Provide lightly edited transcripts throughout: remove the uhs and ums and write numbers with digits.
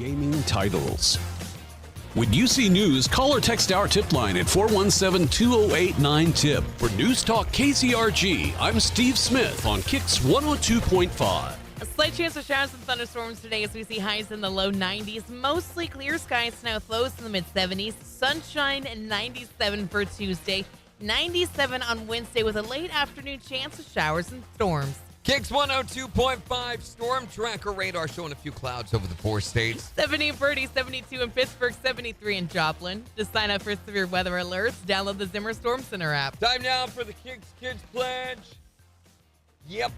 gaming titles. When you see news, call or text our tip line at 417-208-9TIP. For News Talk KCRG, I'm Steve Smith on KIX 102.5. A slight chance of showers and thunderstorms today as we see highs in the low 90s. Mostly clear skies, snow flows in the mid-70s. Sunshine and 97 for Tuesday. 97 on Wednesday with a late afternoon chance of showers and storms. KIX 102.5 storm tracker radar showing a few clouds over the 4 states. 70 in Purdy, 72 in Pittsburgh, 73 in Joplin. To sign up for severe weather alerts, download the Zimmer Storm Center app. Time now for the KIX Kids Pledge. Yep.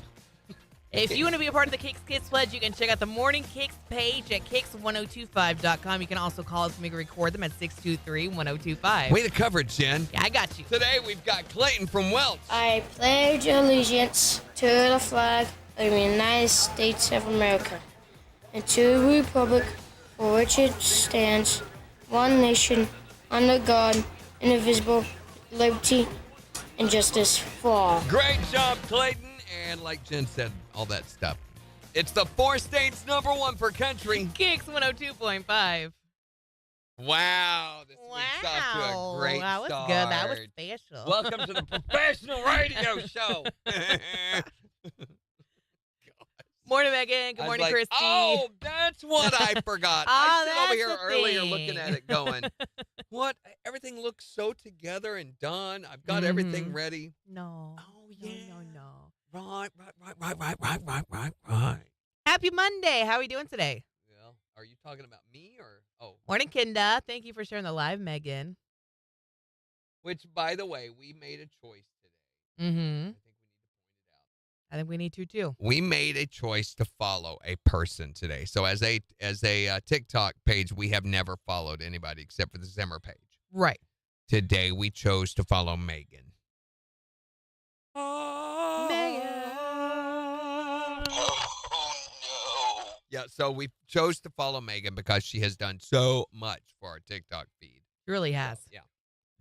If you want to be a part of the KIX Kids Pledge, you can check out the Morning KIX page at KIX1025.com. You can also call us and we can record them at 623-1025. Way to cover it, Jen. Yeah, I got you. Today we've got Clayton from Welch. I pledge allegiance to the flag of the United States of America and to the republic for which it stands, one nation, under God, indivisible, liberty, and justice for all. Great job, Clayton. And like Jen said, all that stuff. It's the 4 states #1 for country. KIX 102.5. Wow. This week's off to a great that was start. good. That was special. Welcome to the professional radio show. Morning, Megan. Good morning, Christy. Oh, that's what I forgot. I sit over here earlier looking at it going, what? Everything looks so together and done. I've got everything ready. No. Oh, yeah. No. Right. Happy Monday. How are we doing today? Well, are you talking about me or? Oh. Morning, Kinda. Thank you for sharing the live, Megan. Which, by the way, we made a choice today. Mm-hmm. I think we need to point it out. I think we need to, too. We made a choice to follow a person today. So as a TikTok page, we have never followed anybody except for the Zimmer page. Right. Today, we chose to follow Megan. Megan. Yeah, so we chose to follow Megan because she has done so much for our TikTok feed. She really has. So, yeah.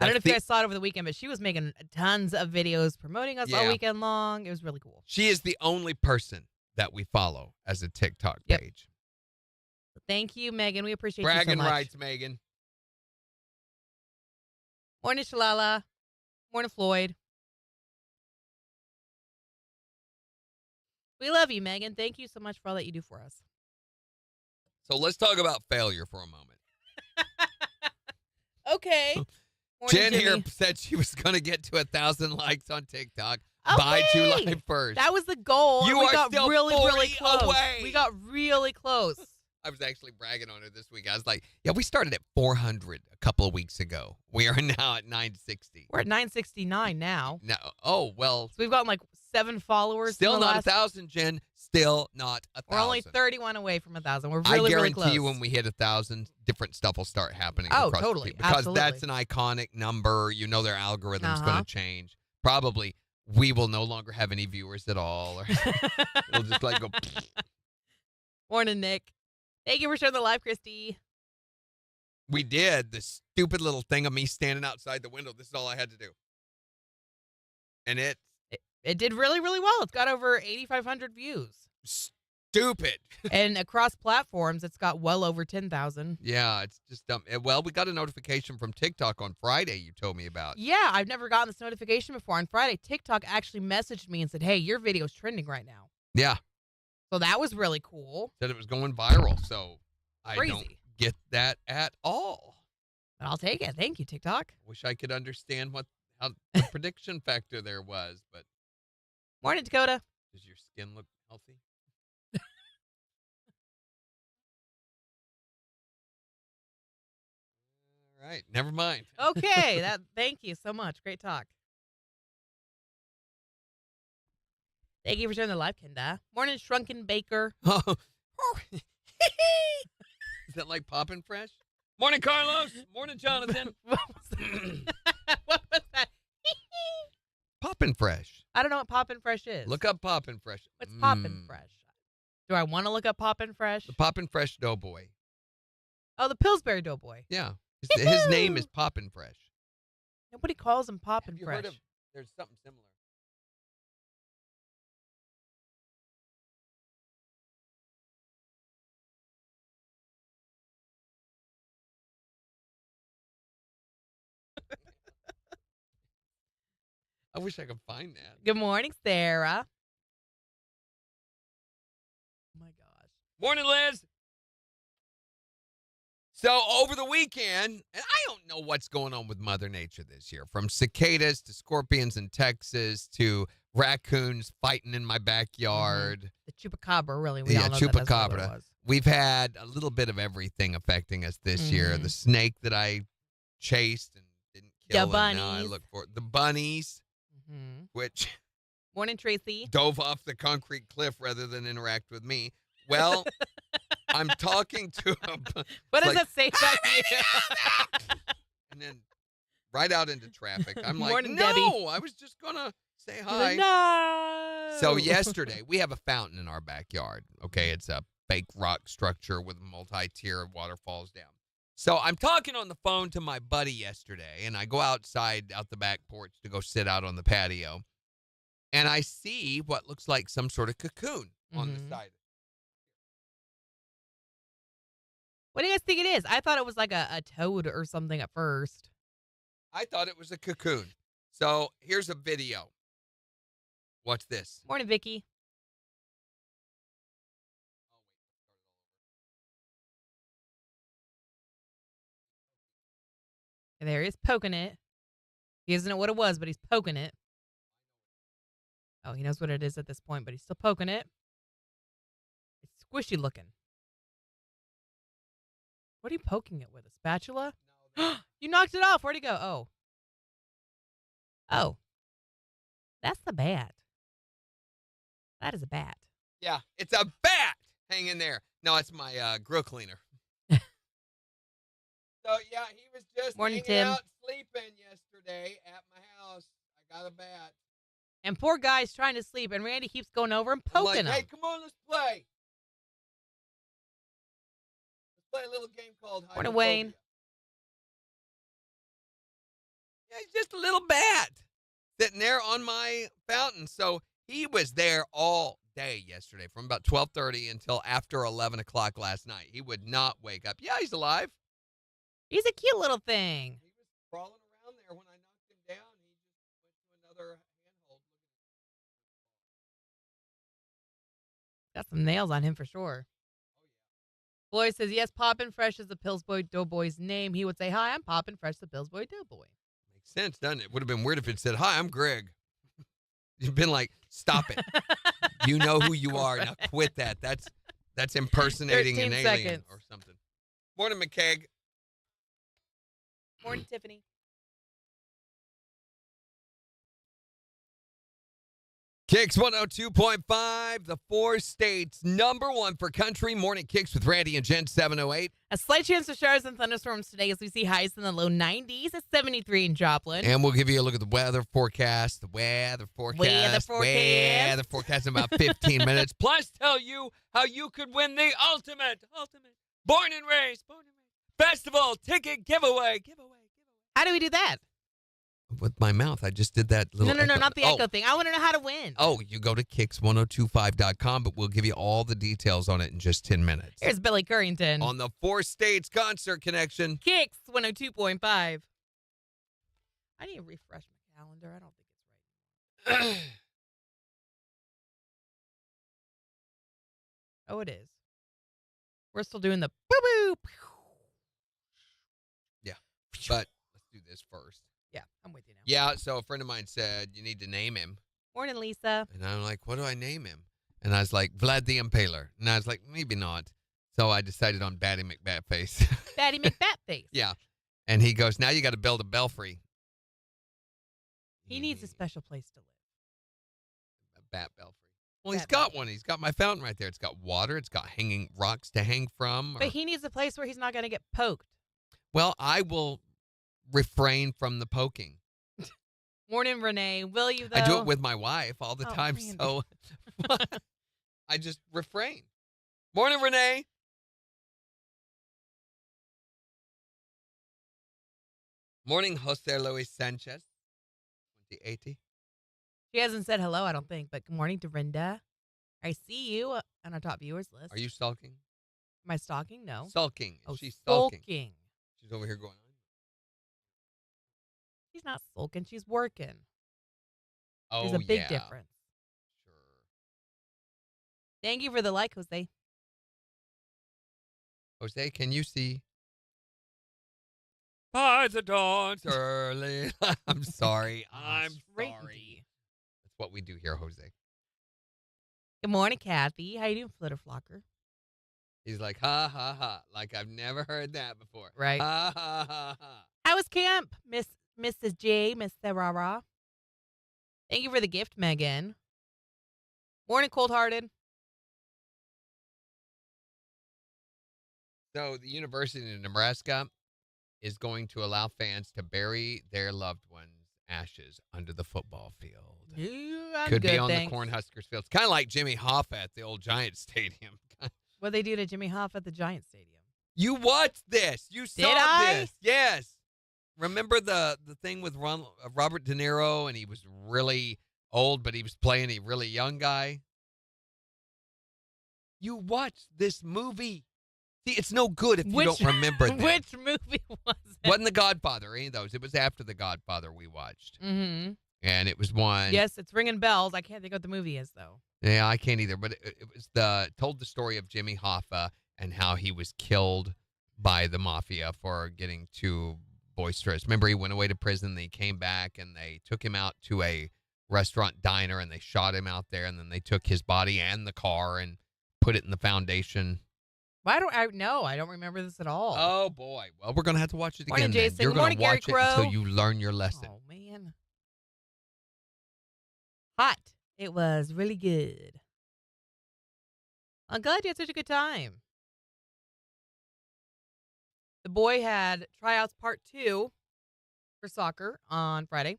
I don't know if you guys saw it over the weekend, but she was making tons of videos promoting us all weekend long. It was really cool. She is the only person that we follow as a TikTok page. Thank you, Megan. We appreciate Bragging you so much. rights, Megan. Morning, Shalala. Morning, Floyd. We love you, Megan. Thank you so much for all that you do for us. So let's talk about failure for a moment. Okay. Morning, Jen Jimmy. here said she was going to get to 1,000 likes on TikTok by July 1st. That was the goal. You we are got still really 40 close. away. We got really close. I was actually bragging on her this week. I was like, yeah, we started at 400 a couple of weeks ago. We are now at 960. We're at 969 now. No, oh, well. So we've gotten like 7 followers. Still in the not last... 1,000, Jen. Still not 1,000. We're only 31 away from 1,000. We're really, I really guarantee close. you when we hit 1,000, different stuff will start happening. Oh, across totally. the feed because Absolutely. that's an iconic number. You know their algorithm's going to change. Probably we will no longer have any viewers at all. Or it'll just like go. Morning, Nick. Thank you for sharing the live, Christy. We did. The stupid little thing of me standing outside the window. This is all I had to do. And it did really, really well. It's got over 8,500 views. Stupid. And across platforms, it's got well over 10,000. Yeah, it's just dumb. Well, we got a notification from TikTok on Friday you told me about. Yeah, I've never gotten this notification before. On Friday, TikTok actually messaged me and said, hey, your video's trending right now. Yeah. So that was really cool. Said it was going viral, so Crazy. I don't get that at all. But I'll take it. Thank you, TikTok. Wish I could understand how the prediction factor there was, but Morning, Dakota. does your skin look healthy? All right, never mind. Okay, thank you so much. Great talk. Thank you for sharing the live, Kinda. Morning, Shrunken Baker. Is that like poppin' fresh? Morning, Carlos. Morning, Jonathan. What was that? What was that? Poppin' fresh. I don't know what Poppin' Fresh is. Look up Poppin' fresh. What's Poppin' Fresh? Do I want to look up Poppin' Fresh? The Poppin' Fresh Doughboy. Oh, the Pillsbury Doughboy. Yeah. His name is Poppin' Fresh. Nobody calls him Poppin' Have you Fresh. heard of? There's something similar. wish I could find that. Good morning, Sarah. Oh, my gosh. Morning, Liz. So over the weekend, and I don't know what's going on with Mother Nature this year, from cicadas to scorpions in Texas to raccoons fighting in my backyard. The chupacabra, really. We all know that that's what it was. We've had a little bit of everything affecting us this year. The snake that I chased and didn't kill. The bunnies. Now I look for the bunnies, which Morning, Tracy. dove off the concrete cliff rather than interact with me. Well, I'm talking to him. What does that say about you? And then right out into traffic. I'm like, Morning, no, Debbie. I was just going to say hi. No. So yesterday, we have a fountain in our backyard. Okay, it's a fake rock structure with multi-tier waterfalls down. So I'm talking on the phone to my buddy yesterday, and I go outside out the back porch to go sit out on the patio, and I see what looks like some sort of cocoon on the side. What do you guys think it is? I thought it was like a toad or something at first. I thought it was a cocoon. So here's a video. What's this? Morning, Vicky. And there he is poking it. He doesn't know what it was, but he's poking it. Oh, he knows what it is at this point, but he's still poking it. It's squishy looking. What are you poking it with? A spatula? No. You knocked it off. Where'd it go? Oh. Oh. That's the bat. That is a bat. Yeah, it's a bat hanging there. No, it's my grill cleaner. So, yeah, he was just Morning, hanging Tim. out sleeping yesterday at my house. I got a bat. And poor guy's trying to sleep, and Randy keeps going over and I'm poking like, him. hey, come on, let's play. Let's play a little game called Morning, Hydrophobia. Wayne. Yeah, he's just a little bat sitting there on my fountain. So he was there all day yesterday from about 12:30 until after 11 o'clock last night. He would not wake up. Yeah, he's alive. He's a cute little thing. He was crawling around there when I knocked him down. He just went to another handhold. Got some nails on him for sure. Floyd says, yes, Poppin' Fresh is the Pillsbury Doughboy's name. He would say, hi, I'm Poppin' Fresh, the Pillsbury Doughboy. Makes sense, doesn't it? Would have been weird if it said, hi, I'm Greg. You've been like, stop it. You know who you are. Now quit that. That's impersonating an 13 alien seconds. or something. Morning, McKeag. Morning, Tiffany. KIX 102.5, the 4 states, #1 for country. Morning KIX with Randy and Jen 708. A slight chance of showers and thunderstorms today as we see highs in the low 90s. It's 73 in Joplin. And we'll give you a look at the weather forecast. Weather forecast in about 15 minutes. Plus tell you how you could win the ultimate Born and Raised Festival ticket giveaway. How do we do that? With my mouth, I just did that little No, echo. not the echo thing. I want to know how to win. Oh, you go to KIX1025.com, but we'll give you all the details on it in just 10 minutes. Here's Billy Currington. On the 4 states concert connection. KIX 102.5. I need to refresh my calendar. I don't think it's right. Oh, it is. We're still doing the boo-boo. Yeah, but let's do this first. Yeah, I'm with you now. Yeah, so a friend of mine said, you need to name him. Morning, Lisa. And I'm like, what do I name him? And I was like, Vlad the Impaler. And I was like, maybe not. So I decided on Batty McBatface. Batty McBatface. Yeah. And he goes, now you got to build a belfry. He needs a special place to live. A bat belfry. Well, he's got one. He's got my fountain right there. It's got water. It's got hanging rocks to hang from. But he needs a place where he's not going to get poked. Well, I will refrain from the poking. Morning, Renee. Will you, though? I do it with my wife all the time, Randy. so I just refrain. Morning, Renee. Morning, Jose Luis Sanchez. 2080. She hasn't said hello, I don't think, but good morning, Dorinda. I see you on our top viewers list. Are you sulking? Am I stalking? No. Sulking. Oh, She's sulking. sulking. She's over here going, She's not sulking. She's working. Oh, There's a big yeah. difference. Sure. Thank you for the like, Jose. Jose, can you see? By the dawn's early. I'm sorry. I'm Randy. sorry. That's what we do here, Jose. Good morning, Kathy. How you doing, Flitterflocker? He's like, ha, ha, ha. Like I've never heard that before. Right. Ha, ha, ha, ha. How was camp, Mrs. J, Miss Sarara? Thank you for the gift, Megan. Morning, cold-hearted. So the University of Nebraska is going to allow fans to bury their loved ones' ashes under the football field. Yeah, Could be good, on thanks. the Cornhuskers field. It's kind of like Jimmy Hoffa at the old Giant Stadium. What they do to Jimmy Hoff at the Giant Stadium. You watched this. You saw Did I? this. Yes. Remember the thing with Robert De Niro, and he was really old, but he was playing a really young guy? You watched this movie. See, it's no good if you don't remember this. Which movie was it? Wasn't The Godfather, any of those. It was after The Godfather we watched. Mm-hmm. And it was one. Yes, it's ringing bells. I can't think what the movie is, though. Yeah, I can't either. But it was told the story of Jimmy Hoffa and how he was killed by the mafia for getting too boisterous. Remember, he went away to prison. They came back and they took him out to a restaurant diner and they shot him out there. And then they took his body and the car and put it in the foundation. Why don't I know? I don't remember this at all. Oh, boy. Well, we're going to have to watch it Morning, again. Then. Jason. You're Good going morning, to watch Gary it Crow. until you learn your lesson. Oh, man. Hot. It was really good. I'm glad you had such a good time. The boy had tryouts part 2 for soccer on Friday.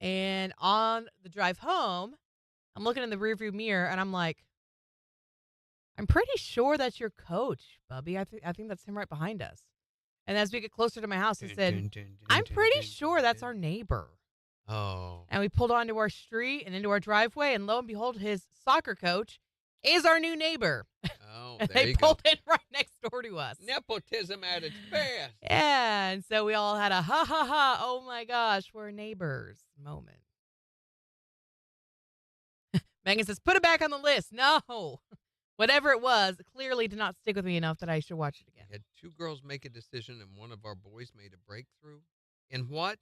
And on the drive home, I'm looking in the rearview mirror and I'm like, I'm pretty sure that's your coach, Bubby. I think that's him right behind us. And as we get closer to my house, I said, I'm pretty sure that's our neighbor. Oh. And we pulled onto our street and into our driveway, and lo and behold, his soccer coach is our new neighbor. Oh, And there they you go. pulled in right next door to us. Nepotism at its best. Yeah, and so we all had a ha ha ha, oh my gosh, we're neighbors moment. Megan says, put it back on the list. No. Whatever it was, clearly did not stick with me enough that I should watch it again. Had 2 girls make a decision, and one of our boys made a breakthrough. In what?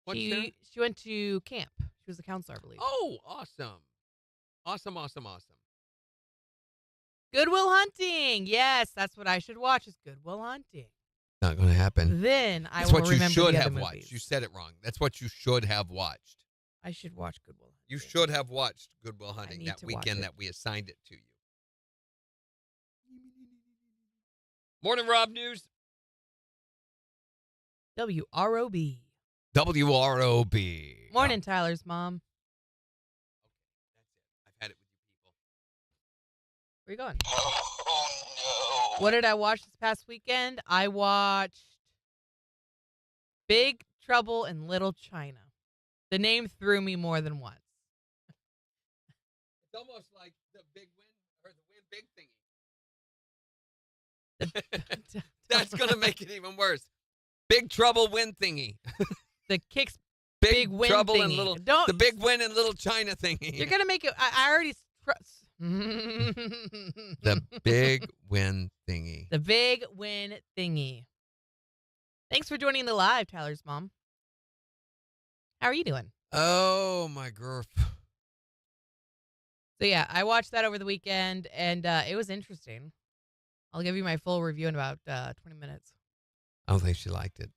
What's that? She went to camp. She was a counselor, I believe. Oh, awesome. Awesome, awesome, awesome. Goodwill Hunting. Yes, that's what I should watch is Goodwill Hunting. Not going to happen. Then I That's will what you remember should the have other watched. movies. You said it wrong. That's what you should have watched. I should watch Goodwill Hunting. You should have watched Goodwill Hunting need that to watch weekend it. that we assigned it to you. Morning, Rob News. WROB. WROB. Morning, Tyler's mom. That's it. I've had it with you people. Where you going? Oh, no. What did I watch this past weekend? I watched Big Trouble in Little China. The name threw me more than once. It's almost like the big win or the win big thingy. That's going to make it even worse. Big Trouble win thingy. The KIX Big Win Trouble thingy. in Little Don't- The Big Win in Little China thingy. You're going to make it. I already. The Big Win thingy. The Big Win thingy. Thanks for joining the live, Tyler's mom. How are you doing? Oh, my girl. So, yeah, I watched that over the weekend, and it was interesting. I'll give you my full review in about 20 minutes. I don't think she liked it.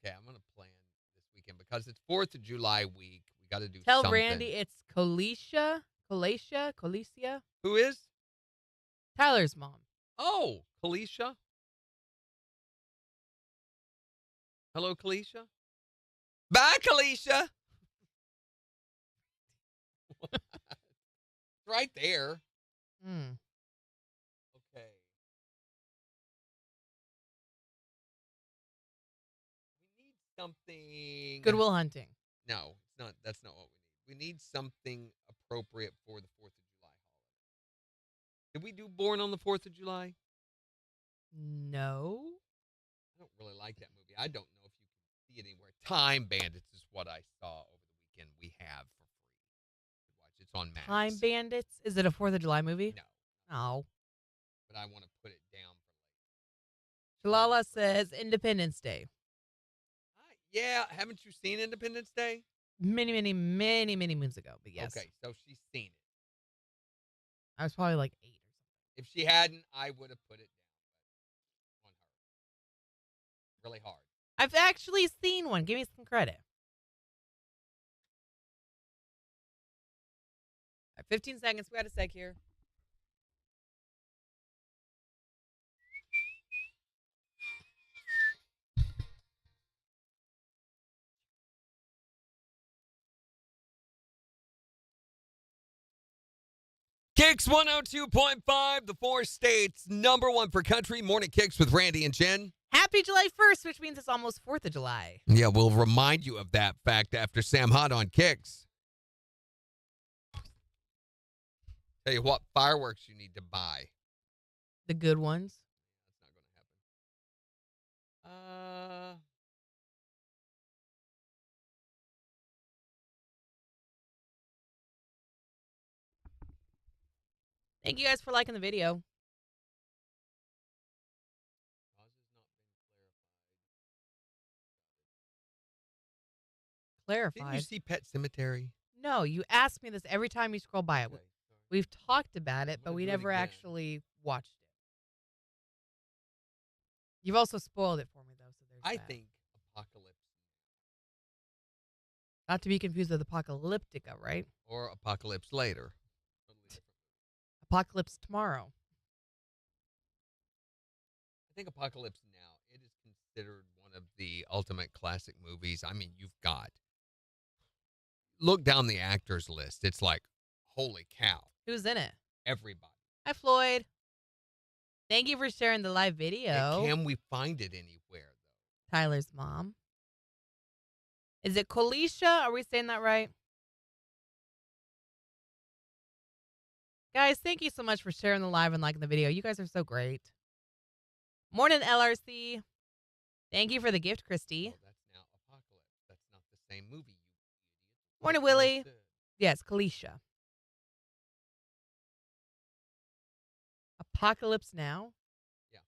Okay, I'm going to plan this weekend because it's 4th of July week. We got to do Tell something. Randy it's Colecia. Who is? Tyler's mom. Oh, Kalisha. Hello, Kalisha. Bye, Kalisha. Right there. Mm. Okay. We need something. Goodwill Hunting. No, it's not. That's not what we need. We need something appropriate for the 4th of July holiday. Did we do Born on the 4th of July? No. I don't really like that movie. I don't know if you can see it anywhere. Time Bandits is what I saw over the weekend. We have for free. Watch. It's on Max. Time Bandits? Is it a 4th of July movie? No. Oh. But I want to put it down for Shalala says Independence Day. Yeah, haven't you seen Independence Day? Many, many, many, many moons ago, but yes. Okay, so she's seen it. I was probably like 8 or something. If she hadn't, I would have put it down on her. Really hard. I've actually seen one. Give me some credit. All right, 15 seconds. We got a sec here. KIX 102.5, the 4 states, #1 for country. Morning KIX with Randy and Jen. Happy July 1st, which means it's almost 4th of July. Yeah, we'll remind you of that fact after Sam Hunt on KIX. Tell you what, fireworks you need to buy. The good ones. That's not going to happen. Thank you guys for liking the video. Didn't Clarified. you see Pet Cemetery? No, you ask me this every time you scroll by it. Okay, sorry. We've talked about it, I'm but gonna we do it never again. actually watched it. You've also spoiled it for me, though, so there's I that. think Apocalypse Not to be confused with Apocalyptica, right? or Apocalypse Later. Totally different. Apocalypse Tomorrow. I think Apocalypse Now, it is considered one of the ultimate classic movies. I mean, you've got, look down the actors list. It's like, holy cow, Who's in it? everybody. Hi, Floyd. Thank you for sharing the live video. And can we find it anywhere, though? Tyler's mom. Is it Kolisha? Are we saying that right? Guys, thank you so much for sharing the live and liking the video. You guys are so great. Morning, LRC. Thank you for the gift, Christy. Oh, that's now Apocalypse. That's not the same movie, you idiot. Morning, That's what I Willie. said. Yes, Kolisha. Apocalypse Now? Yeah.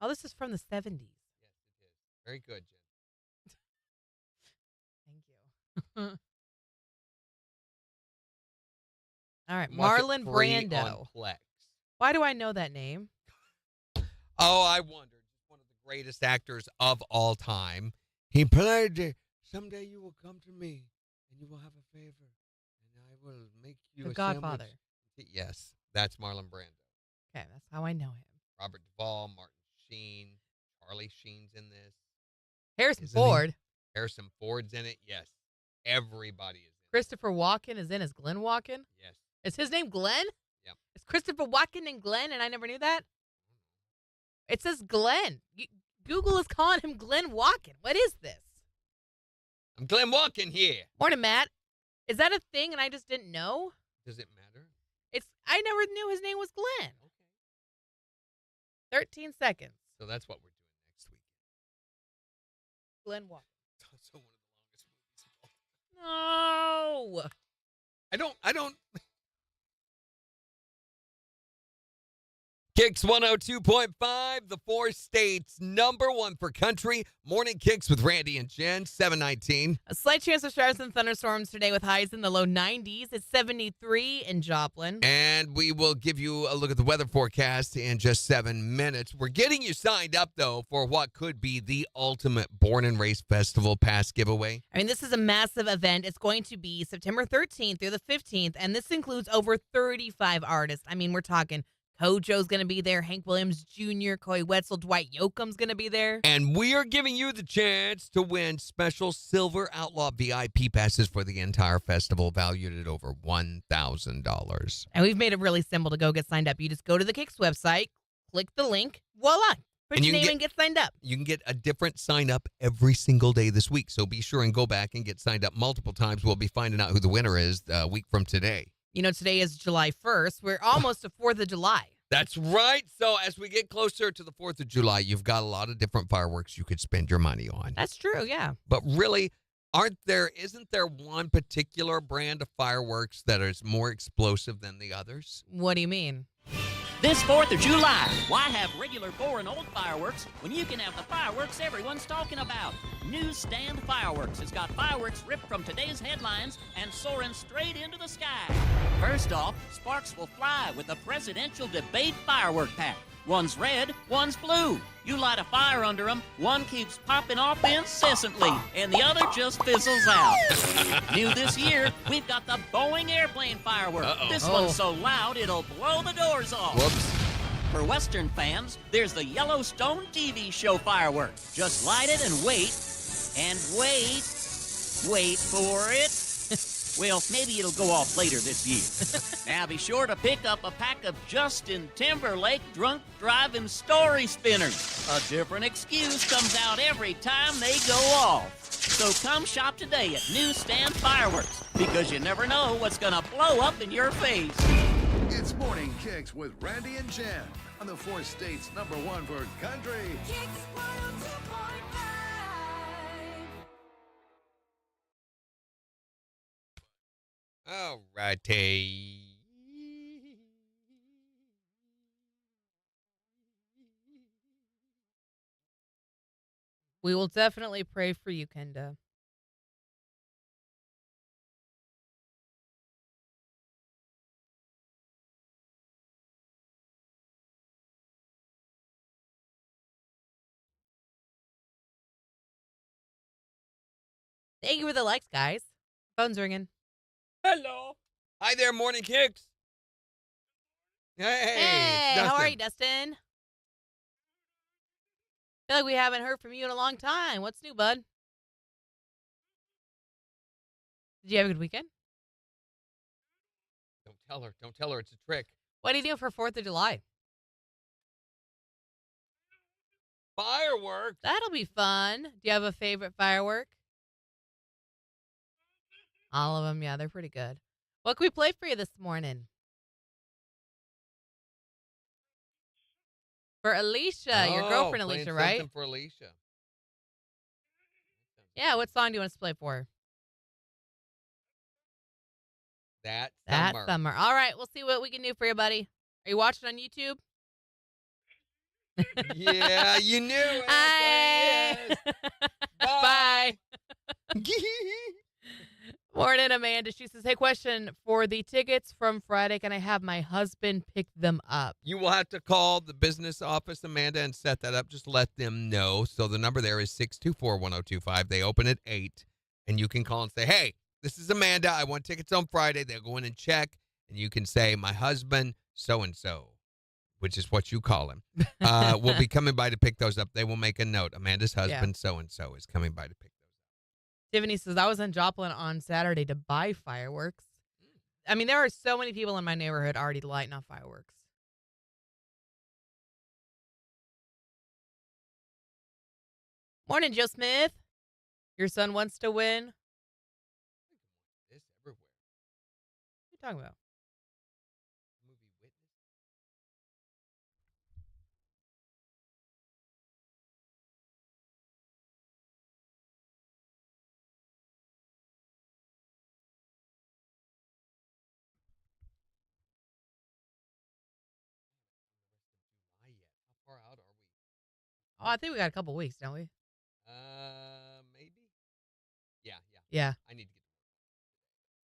Oh, this is from the 70s. Yes, it is. Very good, Jen. Thank you. All right, Watch it Marlon free Brando. on Plex. Why do I know that name? Oh, I wondered. One of the greatest actors of all time. He played Someday You Will Come to Me, and You Will Have a Favor, and I Will Make You The a Godfather. Sandwich. Yes, that's Marlon Brando. Okay, that's how I know him. Robert Duvall, Martin Sheen, Charlie Sheen's in this. Harrison Isn't he? Ford. Harrison Ford's in it. Yes, everybody is in it. Christopher Walken is in as Glenn Walken. Yes. Is his name Glenn? Yep. Is Christopher Walken and Glenn, and I never knew that? It says Glenn. Google is calling him Glenn Walken. What is this? I'm Glenn Walken here. Morning, Matt. Is that a thing and I just didn't know? Does it matter? I never knew his name was Glenn. Okay. 13 seconds. So that's what we're doing next week. Glenn Walken. It's also one of the longest movies of all time. No. I don't. KIX 102.5, the 4 states, #1 for country. Morning KIX with Randy and Jen, 719. A slight chance of showers and thunderstorms today with highs in the low 90s. It's 73 in Joplin. And we will give you a look at the weather forecast in just 7 minutes. We're getting you signed up, though, for what could be the ultimate Born and Raised Festival pass giveaway. I mean, this is a massive event. It's going to be September 13th through the 15th, and this includes over 35 artists. I mean, we're talking Kojo's going to be there, Hank Williams Jr., Coy Wetzel, Dwight Yoakam's going to be there. And we are giving you the chance to win special Silver Outlaw VIP passes for the entire festival, valued at over $1,000. And we've made it really simple to go get signed up. You just go to the KIX website, click the link, voila, put And your you can name and get signed up. You can get a different sign up every single day this week. So be sure and go back and get signed up multiple times. We'll be finding out who the winner is a week from today. You know, today is July 1st. We're almost to 4th of July. That's right. So as we get closer to the 4th of July, you've got a lot of different fireworks you could spend your money on. That's true, yeah. But really, isn't there one particular brand of fireworks that is more explosive than the others? What do you mean? This 4th of July, why have regular boring old fireworks when you can have the fireworks everyone's talking about? Newsstand Fireworks has got fireworks ripped from today's headlines and soaring straight into the sky. First off, sparks will fly with the presidential debate firework pack. One's red, one's blue. You light a fire under them, one keeps popping off incessantly, and the other just fizzles out. New this year, we've got the Boeing airplane firework. This one's so loud, it'll blow the doors off. Whoops. For Western fans, there's the Yellowstone TV show firework. Just light it and wait, and wait. Wait for it. Well, maybe it'll go off later this year. Now be sure to pick up a pack of Justin Timberlake drunk driving story spinners. A different excuse comes out every time they go off. So come shop today at Newsstand Fireworks, because you never know what's gonna blow up in your face. It's Morning Kicks with Randy and Jen on the 4 states #1 for country. KIX 102.5. All righty. We will definitely pray for you, Kenda. Thank you for the likes, guys. Phone's ringing. Hello. Hi there, Morning Kicks. Hey. Hey, how are Dustin. you, Dustin? Feel like we haven't heard from you in a long time. What's new, bud? Did you have a good weekend? Don't tell her. Don't tell her. It's a trick. What are you doing for 4th of July? Fireworks. That'll be fun. Do you have a favorite firework? All of them, yeah, they're pretty good. What can we play for you this morning? For Alicia, your girlfriend playing Alicia, right? something for Alicia. Yeah, what song do you want us to play for her? That Summer. All right, we'll see what we can do for you, buddy. Are you watching on YouTube? Yeah, you knew it. Hi. There he is. Bye. Bye. Morning, Amanda. She says, hey, question for the tickets from Friday. Can I have my husband pick them up? You will have to call the business office, Amanda, and set that up. Just let them know. So the number there is 624-1025. They open at 8, and you can call and say, hey, this is Amanda. I want tickets on Friday. They'll go in and check, and you can say, my husband, so-and-so, which is what you call him, will be coming by to pick those up. They will make a note. Amanda's husband, so-and-so, is coming by to pick those up. Tiffany says, I was in Joplin on Saturday to buy fireworks. I mean, there are so many people in my neighborhood already lighting off fireworks. Morning, Joe Smith. Your son wants to win. This everywhere. What are you talking about? Movie Witness. July yet. How far out are we? Oh, I think we got a couple weeks, don't we? Maybe. Yeah. Yeah. I need to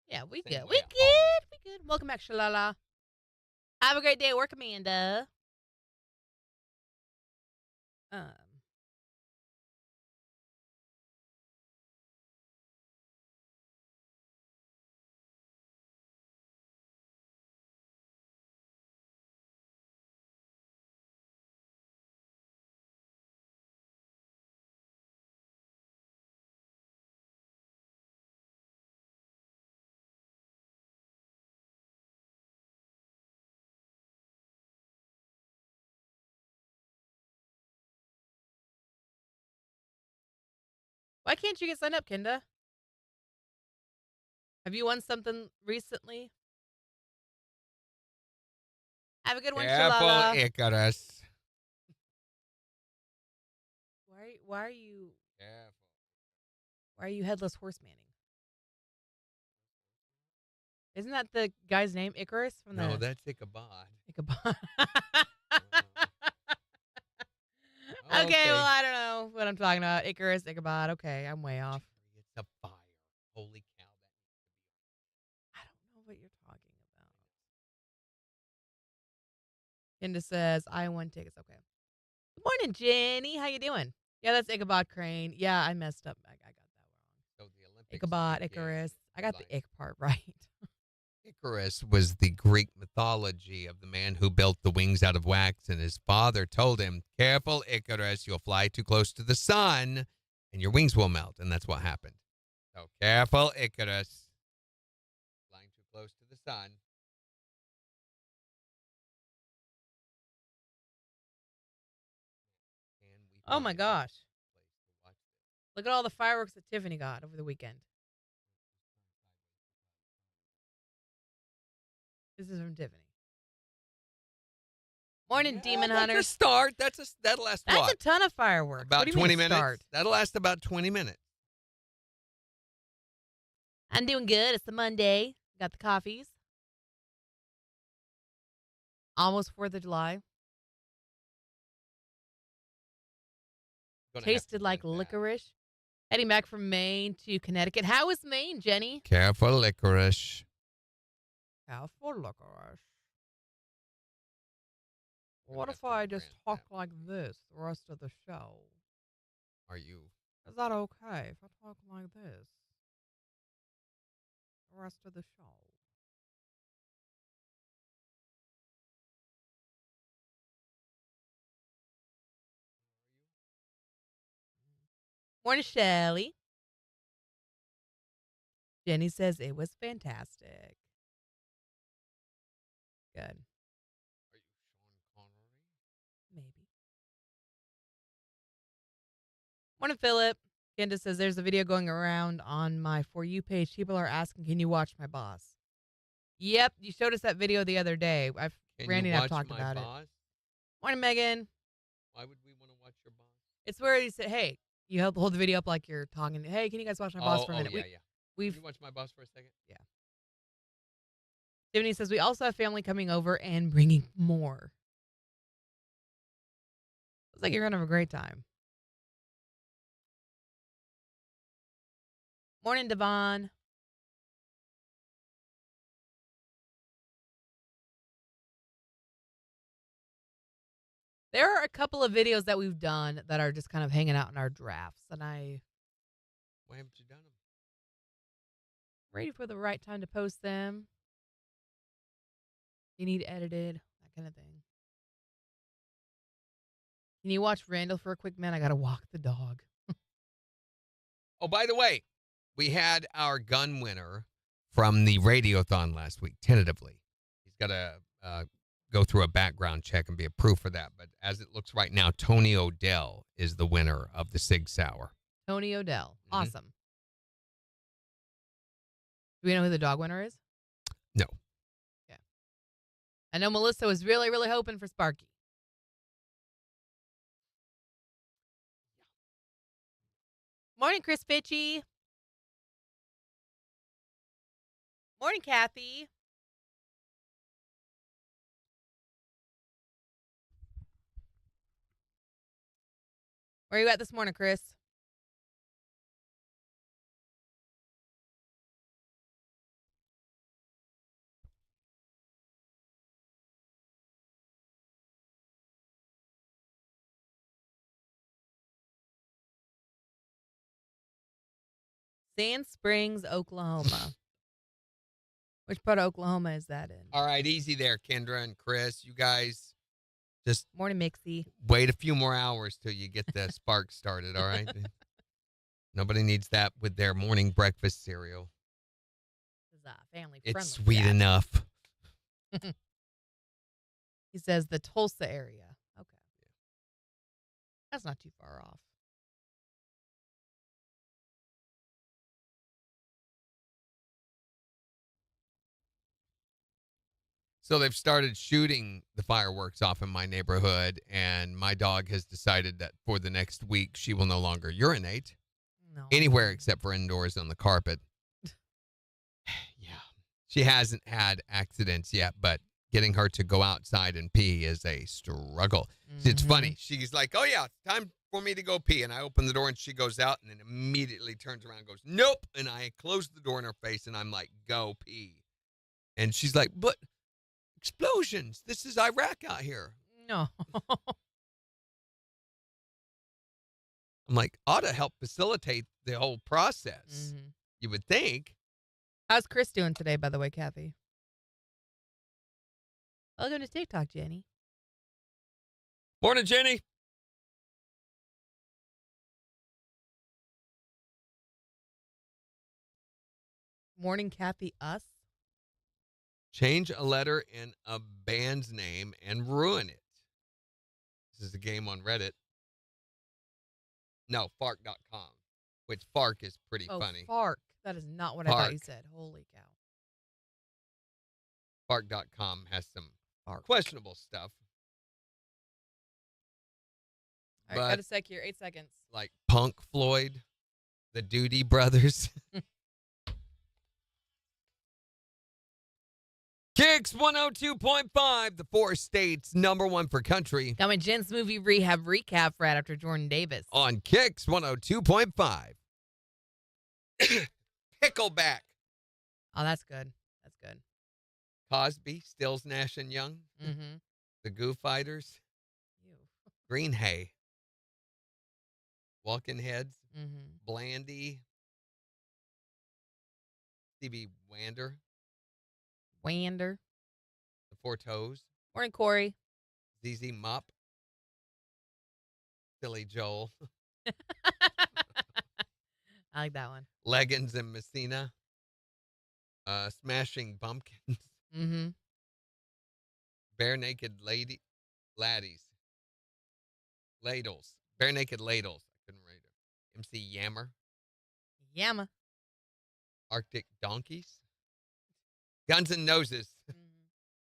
get. Yeah, we Same good. way We at home. good. We good. Welcome back, Shalala. Have a great day at work, Amanda. Why can't you get signed up, Kenda? Have you won something recently? Have a good one, Careful, Shalala. Icarus. Why are you Careful. headless horsemanning? Isn't that the guy's name, Icarus from No, the that's Ichabod. Ichabod? Okay. Okay, well, I don't know what I'm talking about. Icarus, Ichabod. Okay, I'm way off. It's a fire. Holy cow. I don't know what you're talking about. Kinda says, I won tickets. Okay. Good morning, Jenny. How you doing? Yeah, that's Ichabod Crane. Yeah, I messed up. I got that wrong. So the Olympics Ichabod, begin Icarus. I got July. the ick part right. Icarus was the Greek mythology of the man who built the wings out of wax, and his father told him, "Careful, Icarus, you'll fly too close to the sun, and your wings will melt." And that's what happened. So careful, Icarus, flying too close to the sun. Oh my gosh. Look at all the fireworks that Tiffany got over the weekend. This is from Tiffany. Morning, Demon That's Hunters. a start. That'll last That's what? a ton of fireworks. About what do you 20 mean minutes. start? That'll last about 20 minutes. I'm doing good. It's the Monday. Got the coffees. Almost 4th of July. Gonna have to Tasted like drink that. licorice. Heading back from Maine to Connecticut. How is Maine, Jenny? Careful, licorice. Careful, licorice. Gonna What have if to I just grant talk that. like this the rest of the show? Are you? Is that okay if I talk like this the rest of the show? Morning, Shelly. Jenny says it was fantastic. Good. Are you Sean Connery? Maybe. Morning, Philip. Candace says there's a video going around on my For You page. People are asking, can you watch my boss? Yep, you showed us that video the other day. Can Randy you and I've watch talked my about it. boss? Morning, Megan. Why would we want to watch your boss? It's where you said, hey, you hold the video up like you're talking. Hey, can you guys watch my boss for a minute? Yeah. We've Can you watch my boss for a second? Yeah. Tiffany says we also have family coming over and bringing more. Looks like you're going to have a great time. Morning, Devon. There are a couple of videos that we've done that are just kind of hanging out in our drafts, and I'm Why haven't you done them? ready for the right time to post them. You need edited, that kind of thing. Can you watch Randall for a quick minute? I got to walk the dog. Oh, by the way, we had our gun winner from the radiothon last week, tentatively. He's got to go through a background check and be approved for that. But as it looks right now, Tony Odell is the winner of the Sig Sauer. Tony Odell. Mhm. Awesome. Do we know who the dog winner is? No. Yeah. I know Melissa was really, really hoping for Sparky. Morning, Chris Fitchy. Morning, Kathy. Where are you at this morning, Chris? Sand Springs, Oklahoma. Which part of Oklahoma is that in? All right, easy there, Kendra and Chris. You guys just Morning, Mixie. wait a few more hours till you get the spark started, all right? Nobody needs that with their morning breakfast cereal. This is family friendly. It's sweet enough. He says the Tulsa area. Okay. That's not too far off. So they've started shooting the fireworks off in my neighborhood, and my dog has decided that for the next week she will no longer urinate No. anywhere except for indoors on the carpet. Yeah. She hasn't had accidents yet, but getting her to go outside and pee is a struggle. It's funny. She's like, oh, yeah, it's time for me to go pee. And I open the door and she goes out and then immediately turns around and goes, nope. And I close the door in her face and I'm like, go pee. And she's like, but explosions. This is Iraq out here. No. I'm like, ought to help facilitate the whole process. You would think. How's Chris doing today, by the way, Kathy? Welcome to TikTok, Jenny. Morning, Jenny. Morning, Kathy, us. Change a letter in a band's name and ruin it. This is a game on Reddit. No, fark.com, which fark is pretty funny. Fark. That is not what I thought you said. Holy cow. Fark.com has some questionable stuff. All right, got a sec here. 8 seconds. Like Punk Floyd, the Doody Brothers. KIX 102.5, the 4 states, #1 for country. Coming Jen's movie rehab recap right after Jordan Davis. On KIX 102.5. Pickleback. Oh, that's good. That's good. Cosby, Stills, Nash, and Young. The Goo Fighters. Green Hay. Walking Heads. Blandy. Stevie Wander. Wander. The Four Toes. Morning, Corey. ZZ Mop. Billy Joel. I like that one. Leggins and Messina. Smashing Pumpkins. Bare Naked Laddies. Ladles. Bare Naked Ladles. I couldn't read it. MC Yammer. Yammer. Arctic Donkeys. Guns N' Noses.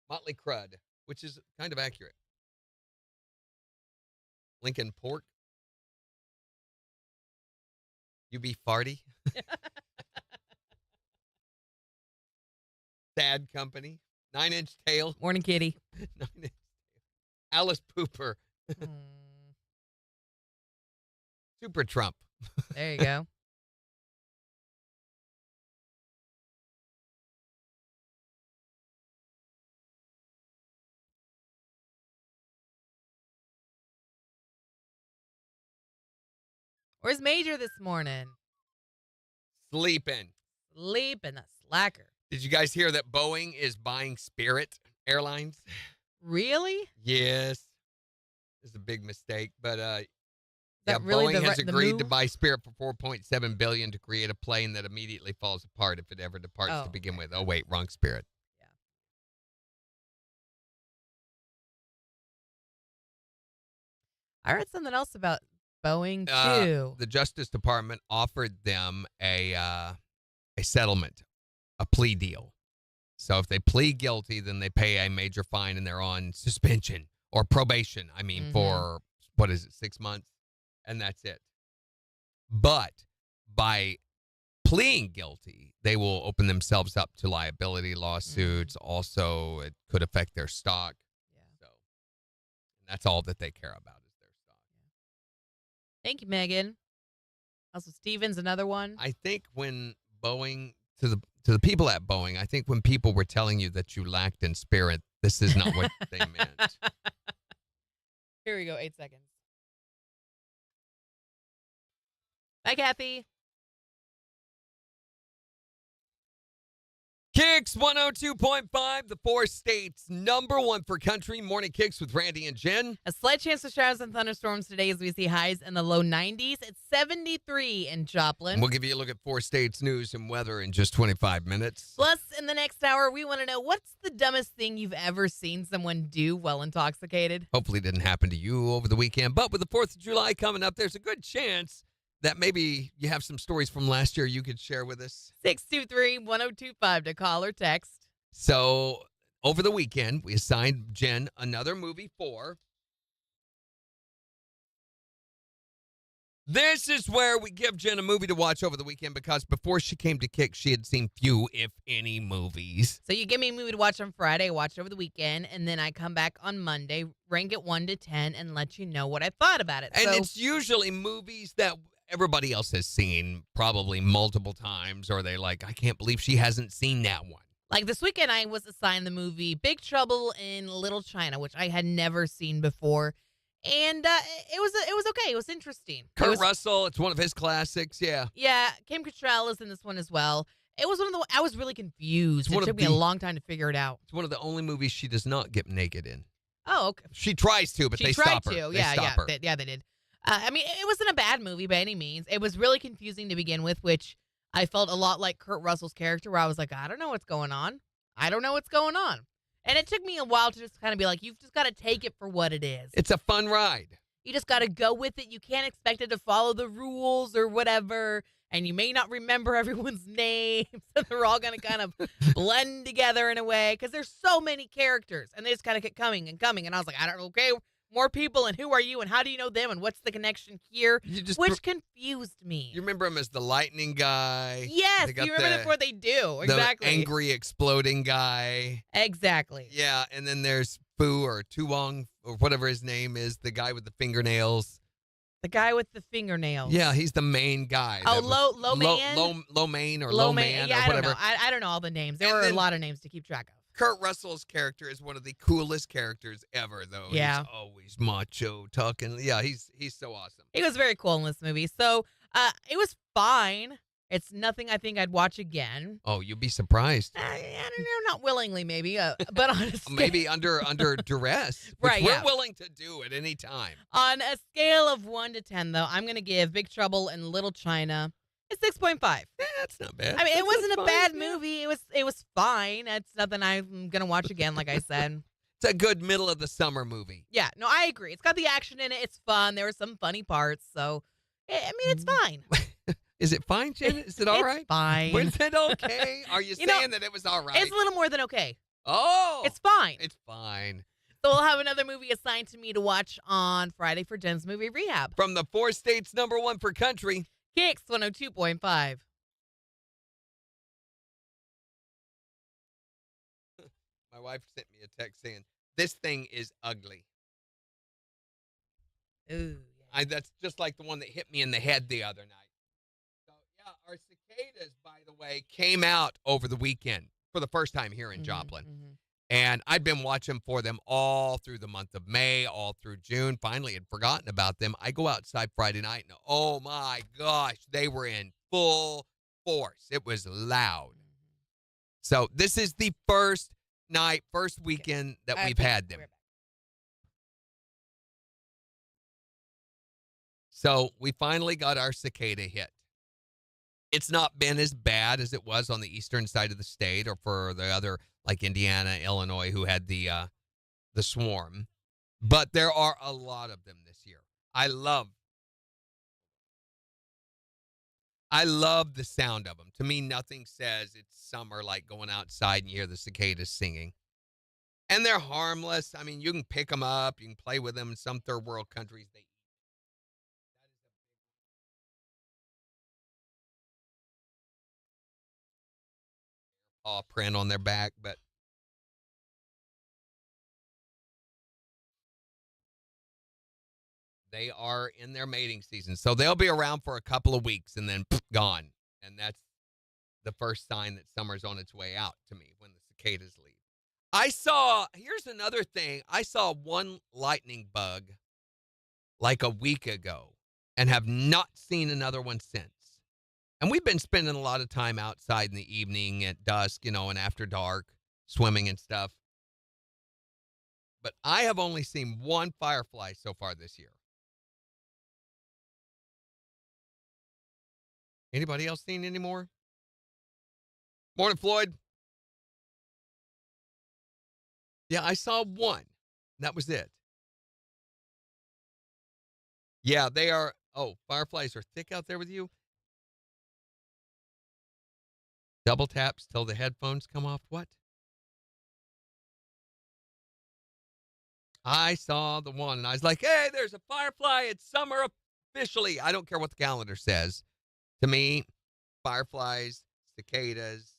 Motley Crud, which is kind of accurate. Lincoln Pork. UB Farty. Sad Company. 9 Inch Tail. Morning, Kitty. 9 Inch Tail. Alice Pooper. Super Trump. There you go. Where's Major this morning? Sleeping. Sleeping, that slacker. Did you guys hear that Boeing is buying Spirit Airlines? Really? Yes. It's a big mistake, but really Boeing has the agreed to move? buy Spirit for $4.7 billion to create a plane that immediately falls apart if it ever departs Oh, to begin okay. with. Oh wait, wrong Spirit. I read something else about Boeing, too. The Justice Department offered them a settlement, a plea deal. So if they plead guilty, then they pay a major fine and they're on suspension or probation. I mean, for, 6 months? And that's it. But by pleading guilty, they will open themselves up to liability lawsuits. Also, it could affect their stock. So that's all that they care about is their stock. Thank you, Megan. Also, Stevens, another one. I think when Boeing, to the people at Boeing, I think when people were telling you that you lacked in spirit, this is not what they meant. Here we go, 8 seconds. Bye, Kathy. KIX 102.5, the 4 states, #1 for country. Morning KIX with Randy and Jen. A slight chance of showers and thunderstorms today as we see highs in the low 90s. It's 73 in Joplin. We'll give you a look at 4 states news and weather in just 25 minutes. Plus, in the next hour, we want to know what's the dumbest thing you've ever seen someone do while intoxicated? Hopefully it didn't happen to you over the weekend. But with the 4th of July coming up, there's a good chance that maybe you have some stories from last year you could share with us. 623-1025 to call or text. So over the weekend, we assigned Jen another movie for. This is where we give Jen a movie to watch over the weekend because before she came to KIX, she had seen few, if any, movies. So you give me a movie to watch on Friday, watch it over the weekend, and then I come back on Monday, rank it 1 to 10, and let you know what I thought about it. And so, it's usually movies that everybody else has seen probably multiple times, or they like, I can't believe she hasn't seen that one. like this weekend, I was assigned the movie Big Trouble in Little China, which I had never seen before. And it was okay. It was interesting. Kurt Russell, it's one of his classics, yeah. Yeah, Kim Cattrall is in this one as well. It was one of the. I was really confused. It took me a long time to figure it out. It's one of the only movies she does not get naked in. Oh, okay. She tries to, but She they tried stop her. to. They Yeah, stop her. they did. I mean, it wasn't a bad movie by any means. It was really confusing to begin with, which I felt a lot like Kurt Russell's character, where I was like, I don't know what's going on. I don't know what's going on. And it took me a while to just kind of be like, you've just got to take it for what it is. It's a fun ride. You just got to go with it. You can't expect it to follow the rules or whatever. And you may not remember everyone's names. And they're all going to kind of blend together in a way because there's so many characters. And they just kind of kept coming and coming. And I was like, I don't know, okay, more people. And who are you? And how do you know them? And what's the connection here? Which confused me. You remember him as the lightning guy. Yes, They got you remember what they do. Exactly. The angry exploding guy. Exactly. Yeah, and then there's Fu or Tuwong or whatever his name is, the guy with the fingernails. The guy with the fingernails. Yeah, he's the main guy. Oh, Lo Man? Lo Main or Lo Lo Man. Man Yeah, or I don't whatever. know. I don't know all the names. There And were a then- lot of names to keep track of. Kurt Russell's character is one of the coolest characters ever, though. Yeah. He's always macho, talking. Yeah, he's so awesome. He was very cool in this movie. So it was fine. It's nothing I think I'd watch again. Oh, you'll be surprised. I don't know, not willingly maybe, but honestly. Maybe under duress. Which Right, we're yeah. willing to do at any time. On a scale of 1 to 10, though, I'm going to give Big Trouble in Little China a 6.5. Yeah, that's not bad. I mean, it wasn't a That's bad fine, yeah. movie. It was fine. It's nothing I'm going to watch again, like I said. It's a good middle of the summer movie. Yeah, no, I agree. It's got the action in it. It's fun. There were some funny parts. So, I mean, it's fine. Is it fine, Jen? Is it all It's right? fine. Was it okay? Are you, You know, saying that it was all right? It's a little more than okay. Oh. It's fine. It's fine. So we'll have another movie assigned to me to watch on Friday for Jen's movie rehab. From the 4 states #1 for country. KIX 102.5. My wife sent me a text saying, this thing is ugly. Ooh. That's just like the one that hit me in the head the other night. So, yeah, our cicadas, by the way, came out over the weekend for the first time here in Joplin. And I'd been watching for them all through the month of May, all through June. Finally had forgotten about them. I go outside Friday night, and oh, my gosh, they were in full force. It was loud. So this is the first weekend that we've had them. So we finally got our cicada hit. It's not been as bad as it was on the eastern side of the state or for the other, like Indiana, Illinois, who had the swarm. But there are a lot of them this year. I love the sound of them. To me, nothing says it's summer like going outside and you hear the cicadas singing. And they're harmless. I mean, you can pick them up. You can play with them. In some third world countries, they eat. Paw print on their back, but they are in their mating season. So they'll be around for a couple of weeks and then gone. And that's the first sign that summer's on its way out to me, when the cicadas leave. Here's another thing. I saw one lightning bug like a week ago and have not seen another one since. And we've been spending a lot of time outside in the evening at dusk, and after dark, swimming and stuff. But I have only seen one firefly so far this year. Anybody else seen any more? Morning, Floyd. Yeah, I saw one. That was it. Yeah, they are. Oh, fireflies are thick out there with you? Double taps till the headphones come off. What? I saw the one, and I was like, hey, there's a firefly. It's summer officially. I don't care what the calendar says. To me, fireflies, cicadas,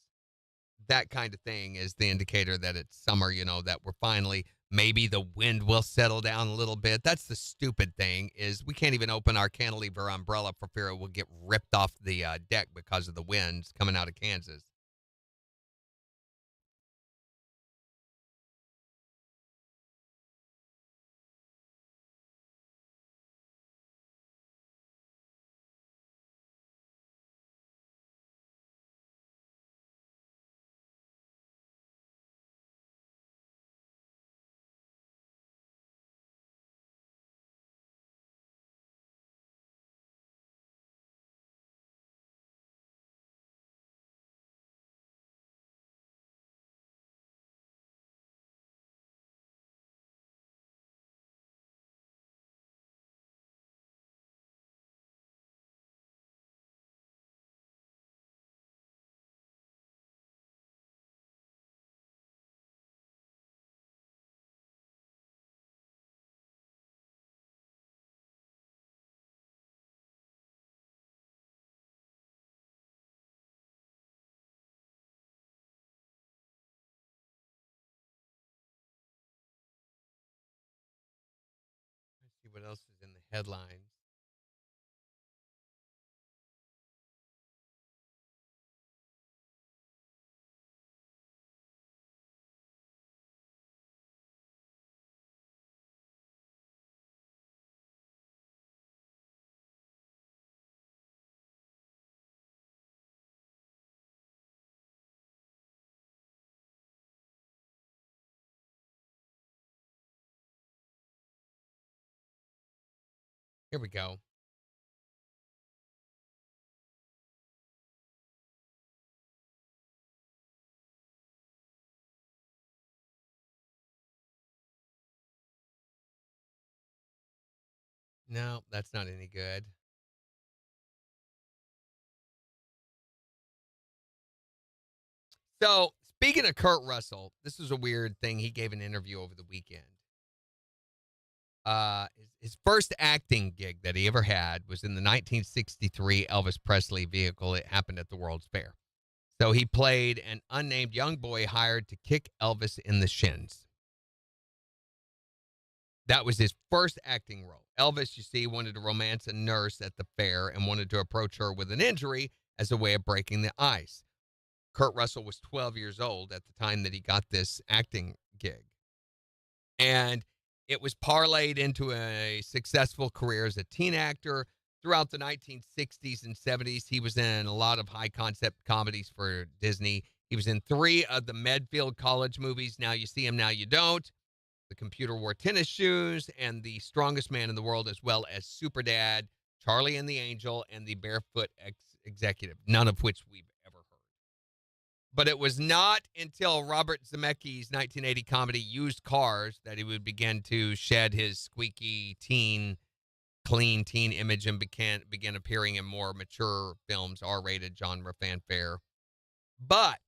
that kind of thing is the indicator that it's summer, that we're finally, maybe the wind will settle down a little bit. That's the stupid thing is we can't even open our cantilever umbrella for fear it will get ripped off the deck because of the winds coming out of Kansas. Let's see what else is in the headlines. Here we go. No, that's not any good. So, speaking of Kurt Russell, this is a weird thing. He gave an interview over the weekend. His first acting gig that he ever had was in the 1963 Elvis Presley vehicle. It happened at the World's Fair. So he played an unnamed young boy hired to kick Elvis in the shins. That was his first acting role. Elvis, you see, wanted to romance a nurse at the fair and wanted to approach her with an injury as a way of breaking the ice. Kurt Russell was 12 years old at the time that he got this acting gig. And it was parlayed into a successful career as a teen actor. Throughout the 1960s and 70s, he was in a lot of high concept comedies for Disney. He was in 3 of the Medfield College movies, Now You See Him, Now You Don't, The Computer Wore Tennis Shoes, and The Strongest Man in the World, as well as Superdad, Charlie and the Angel, and The Barefoot Executive, none of which we've ever heard. But it was not until Robert Zemeckis' 1980 comedy Used Cars that he would begin to shed his squeaky clean teen image and began appearing in more mature films, R-rated genre fanfare. But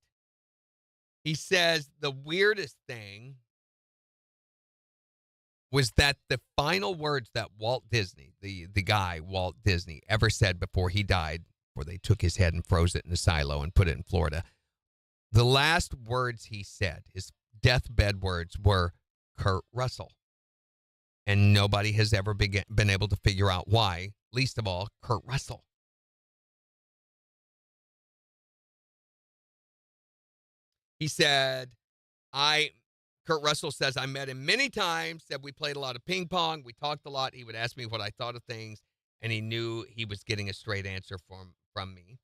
he says the weirdest thing was that the final words that Walt Disney, the guy Walt Disney, ever said before he died, before they took his head and froze it in a silo and put it in Florida, the last words he said, his deathbed words, were Kurt Russell. And nobody has ever been able to figure out why, least of all, Kurt Russell. He said, Kurt Russell says, I met him many times, said we played a lot of ping pong, we talked a lot, he would ask me what I thought of things, and he knew he was getting a straight answer from me.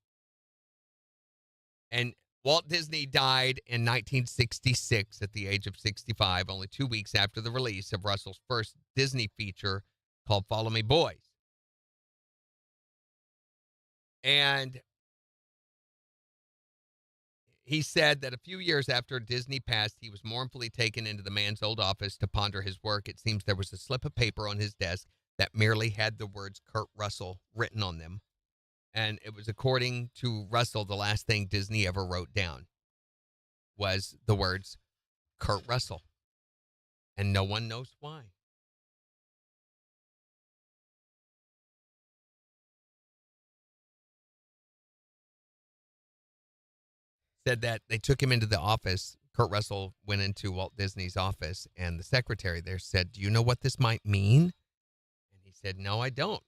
And Walt Disney died in 1966 at the age of 65, only 2 weeks after the release of Russell's first Disney feature called Follow Me Boys. And he said that a few years after Disney passed, he was mournfully taken into the man's old office to ponder his work. It seems there was a slip of paper on his desk that merely had the words Kurt Russell written on them. And it was, according to Russell, the last thing Disney ever wrote down was the words Kurt Russell. And no one knows why. Said that they took him into the office. Kurt Russell went into Walt Disney's office, and the secretary there said, "Do you know what this might mean?" And he said, "No, I don't,"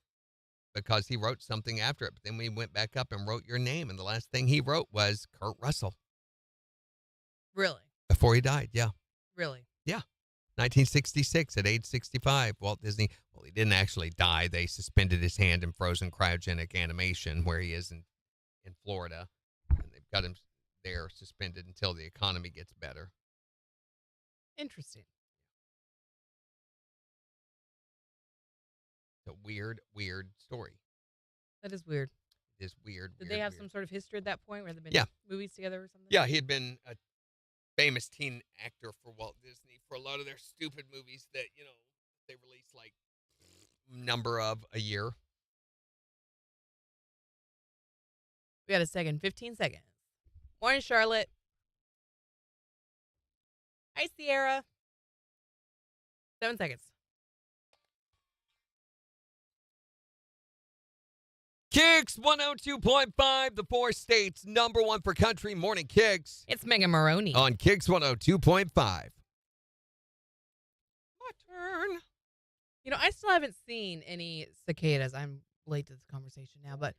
because he wrote something after it. But then we went back up and wrote your name, and the last thing he wrote was Kurt Russell. Really? Before he died, yeah. Really? Yeah. 1966, at age 65, Walt Disney, well, he didn't actually die. They suspended his hand in frozen cryogenic animation where he is in Florida. And they've got him there suspended until the economy gets better. Interesting. It's a weird, weird story. That is weird. It is weird. Did weird, they have weird. some sort of history at that point where they've been Yeah. movies together or something? Yeah, he had been a famous teen actor for Walt Disney for a lot of their stupid movies that, they release like number of a year. We got a second. 15 seconds. Morning, Charlotte. Hi, Sierra. 7 seconds. KIX 102.5, the 4 states number 1 for country morning KIX It's Megan Maroney. on KIX 102.5. My turn. I still haven't seen any cicadas. I'm late to this conversation now, but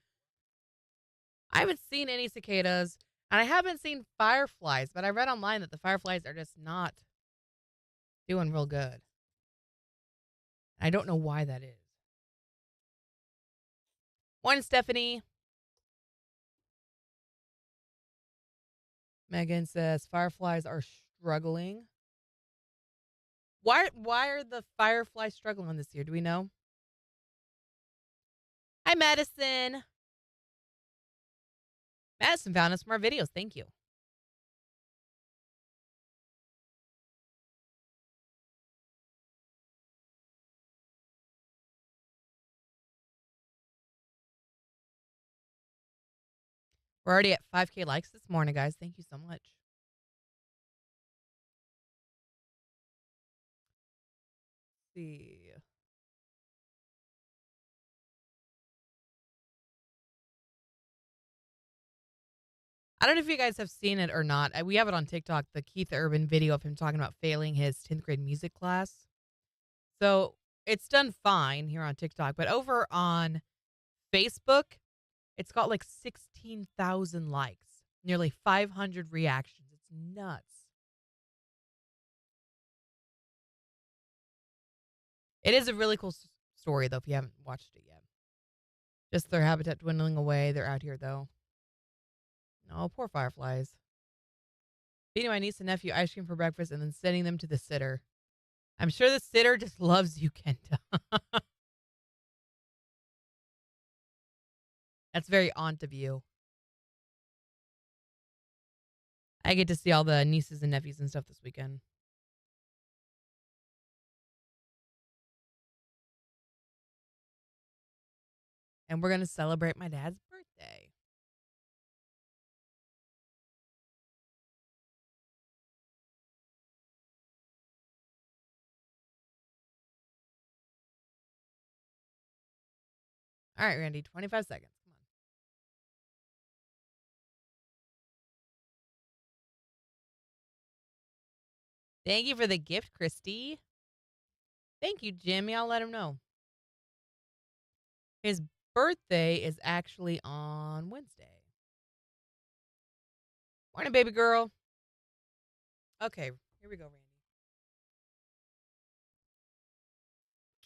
I haven't seen any cicadas, and I haven't seen fireflies, but I read online that the fireflies are just not doing real good. I don't know why that is. Morning, Stephanie. Megan says fireflies are struggling. Why are the fireflies struggling this year? Do we know? Hi, Madison. Madison found us from our videos. Thank you. We're already at 5K likes this morning, guys. Thank you so much. Let's see. I don't know if you guys have seen it or not. We have it on TikTok, the Keith Urban video of him talking about failing his 10th grade music class. So it's done fine here on TikTok, but over on Facebook, it's got like 16,000 likes, nearly 500 reactions. It's nuts. It is a really cool story, though, if you haven't watched it yet. Just their habitat dwindling away. They're out here, though. Oh, poor fireflies. Feeding my niece and nephew ice cream for breakfast and then sending them to the sitter. I'm sure the sitter just loves you, Kenta. That's very aunt of you. I get to see all the nieces and nephews and stuff this weekend. And we're going to celebrate my dad's birthday. All right, Randy, 25 seconds. Come on. Thank you for the gift, Christy. Thank you, Jimmy. I'll let him know. His birthday is actually on Wednesday. Morning, baby girl. Okay, here we go, Randy.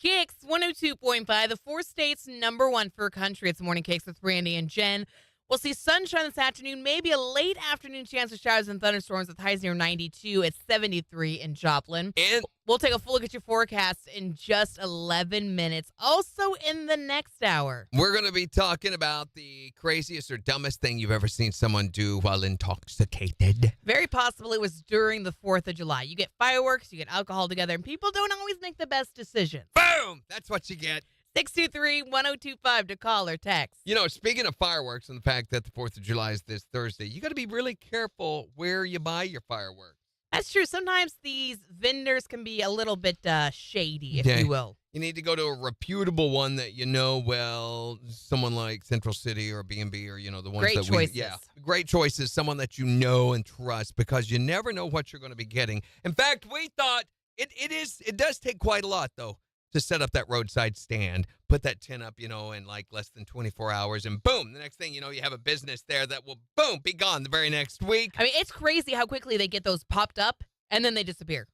KIX 102.5, the 4 states number 1 for country. It's Morning KIX with Randy and Jen. We'll see sunshine this afternoon, maybe a late afternoon chance of showers and thunderstorms with highs near 92. It's 73 in Joplin. And We'll take a full look at your forecast in just 11 minutes. Also in the next hour, we're going to be talking about the craziest or dumbest thing you've ever seen someone do while intoxicated. very possibly it was during the 4th of July. You get fireworks, you get alcohol together, and people don't always make the best decisions. Boom! That's what you get. 623-1025 to call or text. Speaking of fireworks and the fact that the 4th of July is this Thursday, you got to be really careful where you buy your fireworks. That's true. Sometimes these vendors can be a little bit shady, if Yeah. you will. You need to go to a reputable one that you know well, someone like Central City or B&B or, the ones Great that choices. great choices, someone that you know and trust because you never know what you're going to be getting. In fact, we thought it does take quite a lot, though, to set up that roadside stand, put that tent up, in like less than 24 hours, and boom, the next thing you know, you have a business there that will, boom, be gone the very next week. I mean, it's crazy how quickly they get those popped up and then they disappear.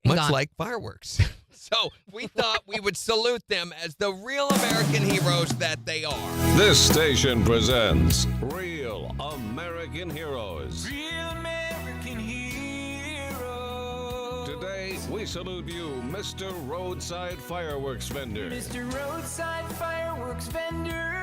Much gone. like fireworks. So we thought we would salute them as the real American heroes that they are. This station presents Real American Heroes. Real American hero. Today, we salute you, Mr. Roadside Fireworks Vendor. Mr. Roadside Fireworks Vendor.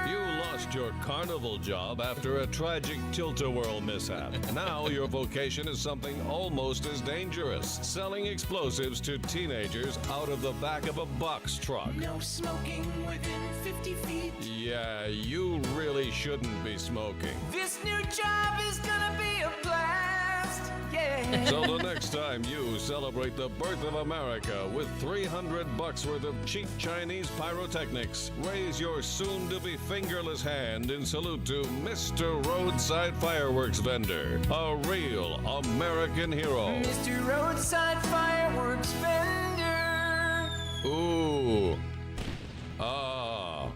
You lost your carnival job after a tragic tilt-a-whirl mishap. Now your vocation is something almost as dangerous, selling explosives to teenagers out of the back of a box truck. No smoking within 50 feet. Yeah, you really shouldn't be smoking. This new job is gonna be a blast. Yeah. So the next time you celebrate the birth of America with $300 worth of cheap Chinese pyrotechnics, raise your soon-to-be fingerless hand in salute to Mr. Roadside Fireworks Vendor, a real American hero. Mr. Roadside Fireworks Vendor. Ooh. Ah.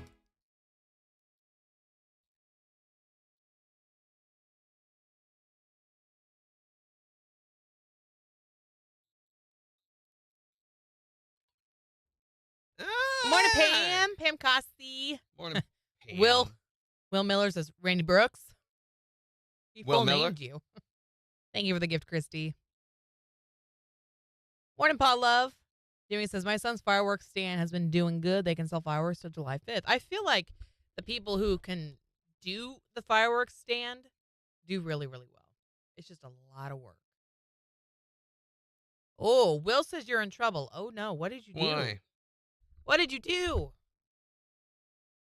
Good morning, Pam. Pam Costi. Morning, Pam. Will Miller says, Randy Brooks. He Will full Miller? named you. Thank you for the gift, Christy. Morning, Paul Love. Jimmy says, my son's fireworks stand has been doing good. They can sell fireworks till July 5th. I feel like the people who can do the fireworks stand do really, really well. It's just a lot of work. Oh, Will says you're in trouble. Oh, no. What did you do? Why? What did you do?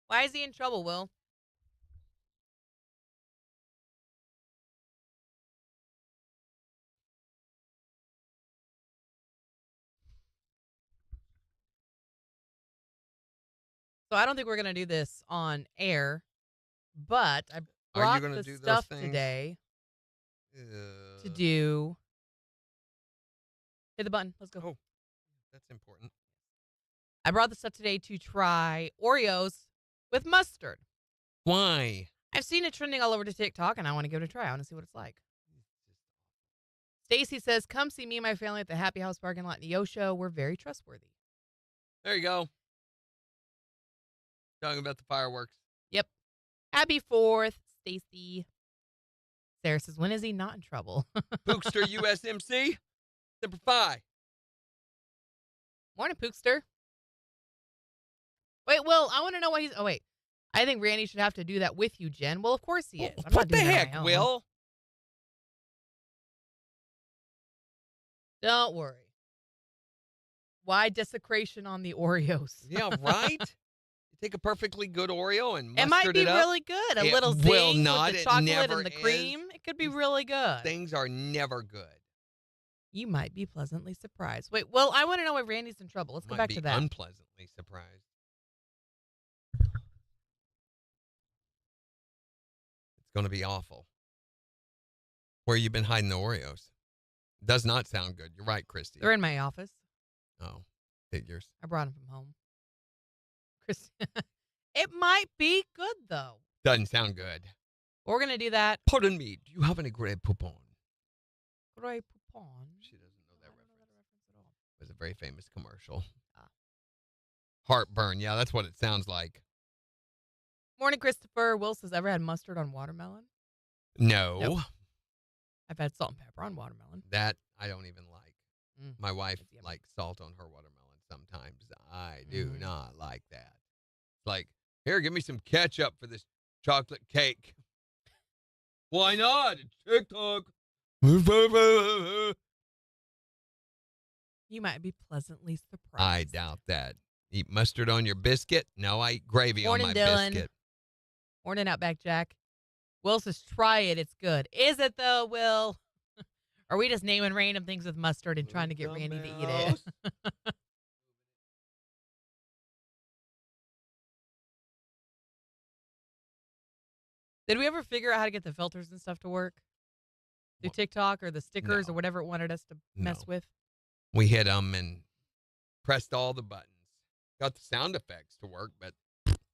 Why is he in trouble, Will? So I don't think we're going to do this on air, but I Are you brought gonna the do those stuff things? today to do. Hit the button. Let's go. Oh, that's important. I brought the stuff today to try Oreos with mustard. Why? I've seen it trending all over to TikTok, and I want to give it a try. I want to see what it's like. Stacy says, come see me and my family at the Happy House parking lot in the Yo Show. We're very trustworthy. There you go. Talking about the fireworks. Yep. Happy 4th, Stacy. Sarah says, when is he not in trouble? Pookster USMC. Number 5. Morning, Pookster. Wait, Will, I want to know why he's... Oh, wait. I think Randy should have to do that with you, Jen. Well, of course he is. I'm What not the doing that on heck, my own. Will? Don't worry. Why desecration on the Oreos? Yeah, right? You take a perfectly good Oreo and It mustard might be it up. really good. A It little will zing not. with the It chocolate never and the is. cream. It could be really good. Things are never good. You might be pleasantly surprised. Wait, well, I want to know why Randy's in trouble. Let's go Might back be to that. unpleasantly surprised. It's going to be awful. Where you been hiding the Oreos? Does not sound good. You're right, Christy. They're in my office. Oh, figures. I brought them from home. Chris, it might be good, though. Doesn't sound good. We're going to do that. Pardon me. Do you have any Grey Poupon? Grey Poupon. She doesn't know that I don't know reference. that reference at all. It was a very famous commercial. Ah. Heartburn. Yeah, that's what it sounds like. Morning, Christopher. Will says, ever had mustard on watermelon? No. Nope. I've had salt and pepper on watermelon. That I don't even like. Mm. My wife It's yummy. likes salt on her watermelon sometimes. I do Mhm. not like that. It's like, here, give me some ketchup for this chocolate cake. Why not? It's TikTok. You might be pleasantly surprised. I doubt that. Eat mustard on your biscuit? No, I eat gravy Morning, on my Dylan. biscuit. Morning, Outback Jack. Will says, try it. It's good. Is it, though, Will? Are we just naming random things with mustard and trying to get Randy to eat it? Did we ever figure out how to get the filters and stuff to work? Through TikTok or the stickers or whatever it wanted us to mess with? We hit them and pressed all the buttons. Got the sound effects to work, but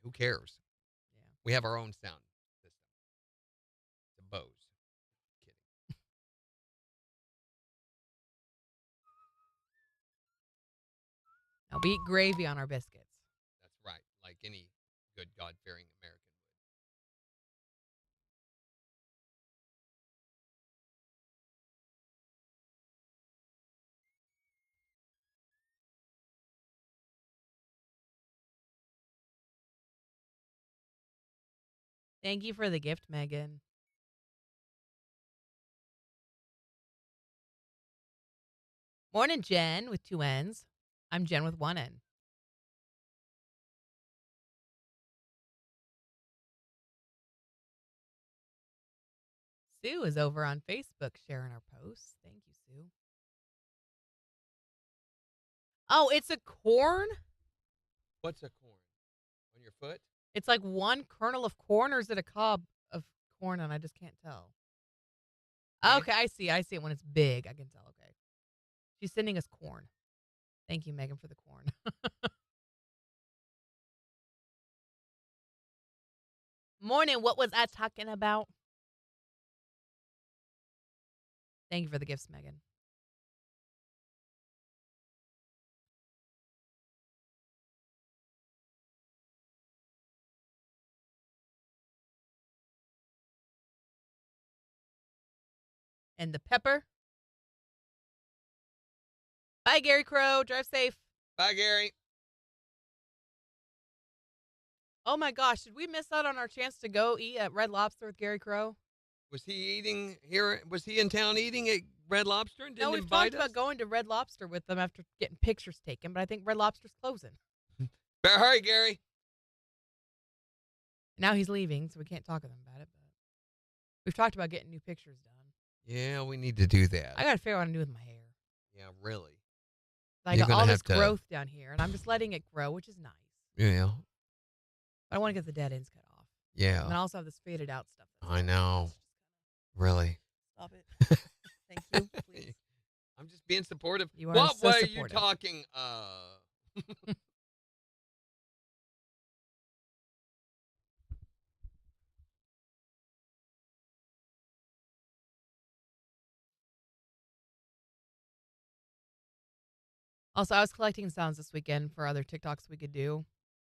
who cares? Yeah. We have our own sound system. The Bose. Kidding. Now we eat gravy on our biscuits. That's right. Like any good God-fearing American would. Thank you for the gift, Megan. Morning, Jen, with 2 N's. I'm Jen with 1 N. Sue is over on Facebook sharing our posts. Thank you, Sue. Oh, it's a corn? What's a corn? On your foot? It's like one kernel of corn, or is it a cob of corn? And I just can't tell. Okay, I see. I see it when it's big. I can tell. Okay. She's sending us corn. Thank you, Megan, for the corn. Morning. What was I talking about? Thank you for the gifts, Megan. And the pepper. Bye, Gary Crow. Drive safe. Bye, Gary. Oh my gosh, did we miss out on our chance to go eat at Red Lobster with Gary Crow? Was he eating here? Was he in town eating at Red Lobster and didn't No, we've invite talked us? about going to Red Lobster with them after getting pictures taken, but I think Red Lobster's closing. Better hurry, Gary. Now he's leaving, so we can't talk to them about it. But we've talked about getting new pictures done. Yeah, we need to do that. I got to figure out what to do with my hair. Yeah, really. I You're got gonna all have this to- growth down here, and I'm just letting it grow, which is nice. Yeah. But I want to get the dead ends cut off. Yeah. And then I also have this faded out stuff. I know. Really. Stop it. Thank you, please. I'm just being supportive. You are what so way supportive. are you talking? Also, I was collecting sounds this weekend for other TikToks we could do.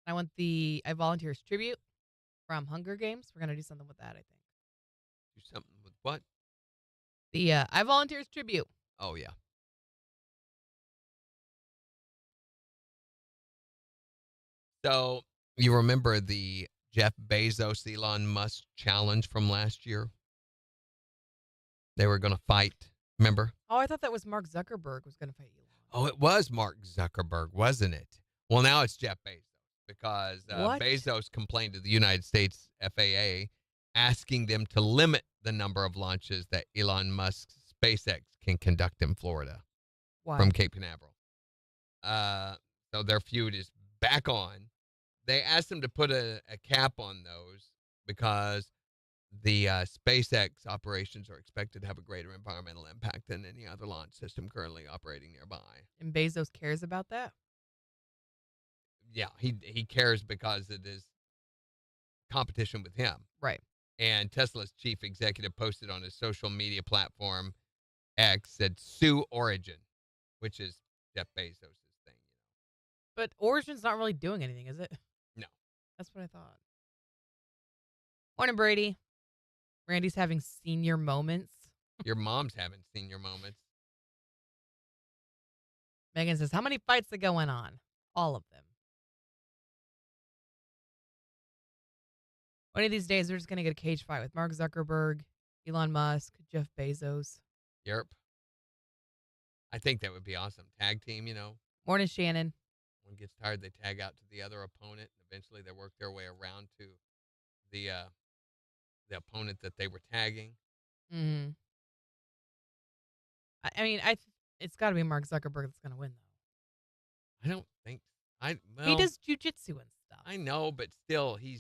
I want the I Volunteers tribute from Hunger Games. We're gonna do something with that, I think. Do something with what? The I Volunteers tribute. Oh, yeah. So, you remember the Jeff Bezos, Elon Musk challenge from last year? They were going to fight, remember? Oh, I thought that was Mark Zuckerberg was gonna fight Elon. Oh, it was Mark Zuckerberg, wasn't it? Well, now it's Jeff Bezos because What? Bezos complained to the United States FAA asking them to limit the number of launches that Elon Musk's SpaceX can conduct in Florida Why? from Cape Canaveral. So their feud is back on. They asked them to put a cap on those because the SpaceX operations are expected to have a greater environmental impact than any other launch system currently operating nearby. And Bezos cares about that? Yeah, he cares because it is competition with him. Right. And Tesla's chief executive posted on his social media platform X said sue Origin, which is Jeff Bezos' thing. But Origin's not really doing anything, is it? No. That's what I thought. Morning, Brady. Randy's having senior moments. Your mom's having senior moments. Megan says, how many fights are going on? All of them. One of these days, we're just going to get a cage fight with Mark Zuckerberg, Elon Musk, Jeff Bezos. Yerp. I think that would be awesome. Tag team, Morning, Shannon. One gets tired, they tag out to the other opponent. And eventually, they work their way around to the opponent that they were tagging. Mm-hmm. I mean, it's got to be Mark Zuckerberg that's going to win, though. I don't think. He does jujitsu and stuff. I know, but still, I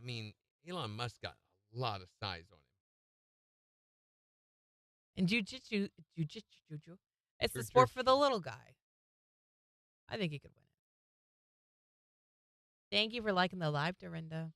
mean, Elon Musk got a lot of size on him. And jujitsu, it's the sport for the little guy. I think he could win it. Thank you for liking the live, Dorinda.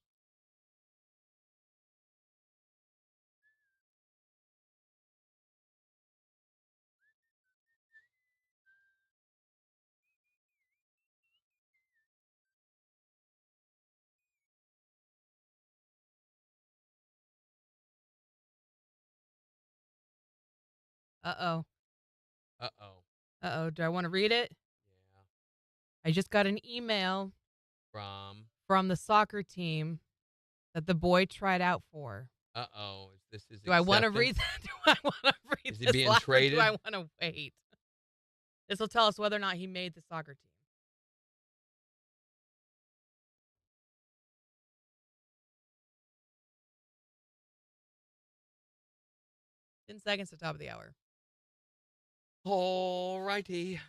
Uh-oh. Uh-oh. Uh-oh. Do I want to read it? Yeah. I just got an email from the soccer team that the boy tried out for. Uh-oh. Is Do I want to read that? Do I want to read Is he this being live, or traded? do I want to wait? This will tell us whether or not he made the soccer team. 10 seconds to top of the hour. All righty.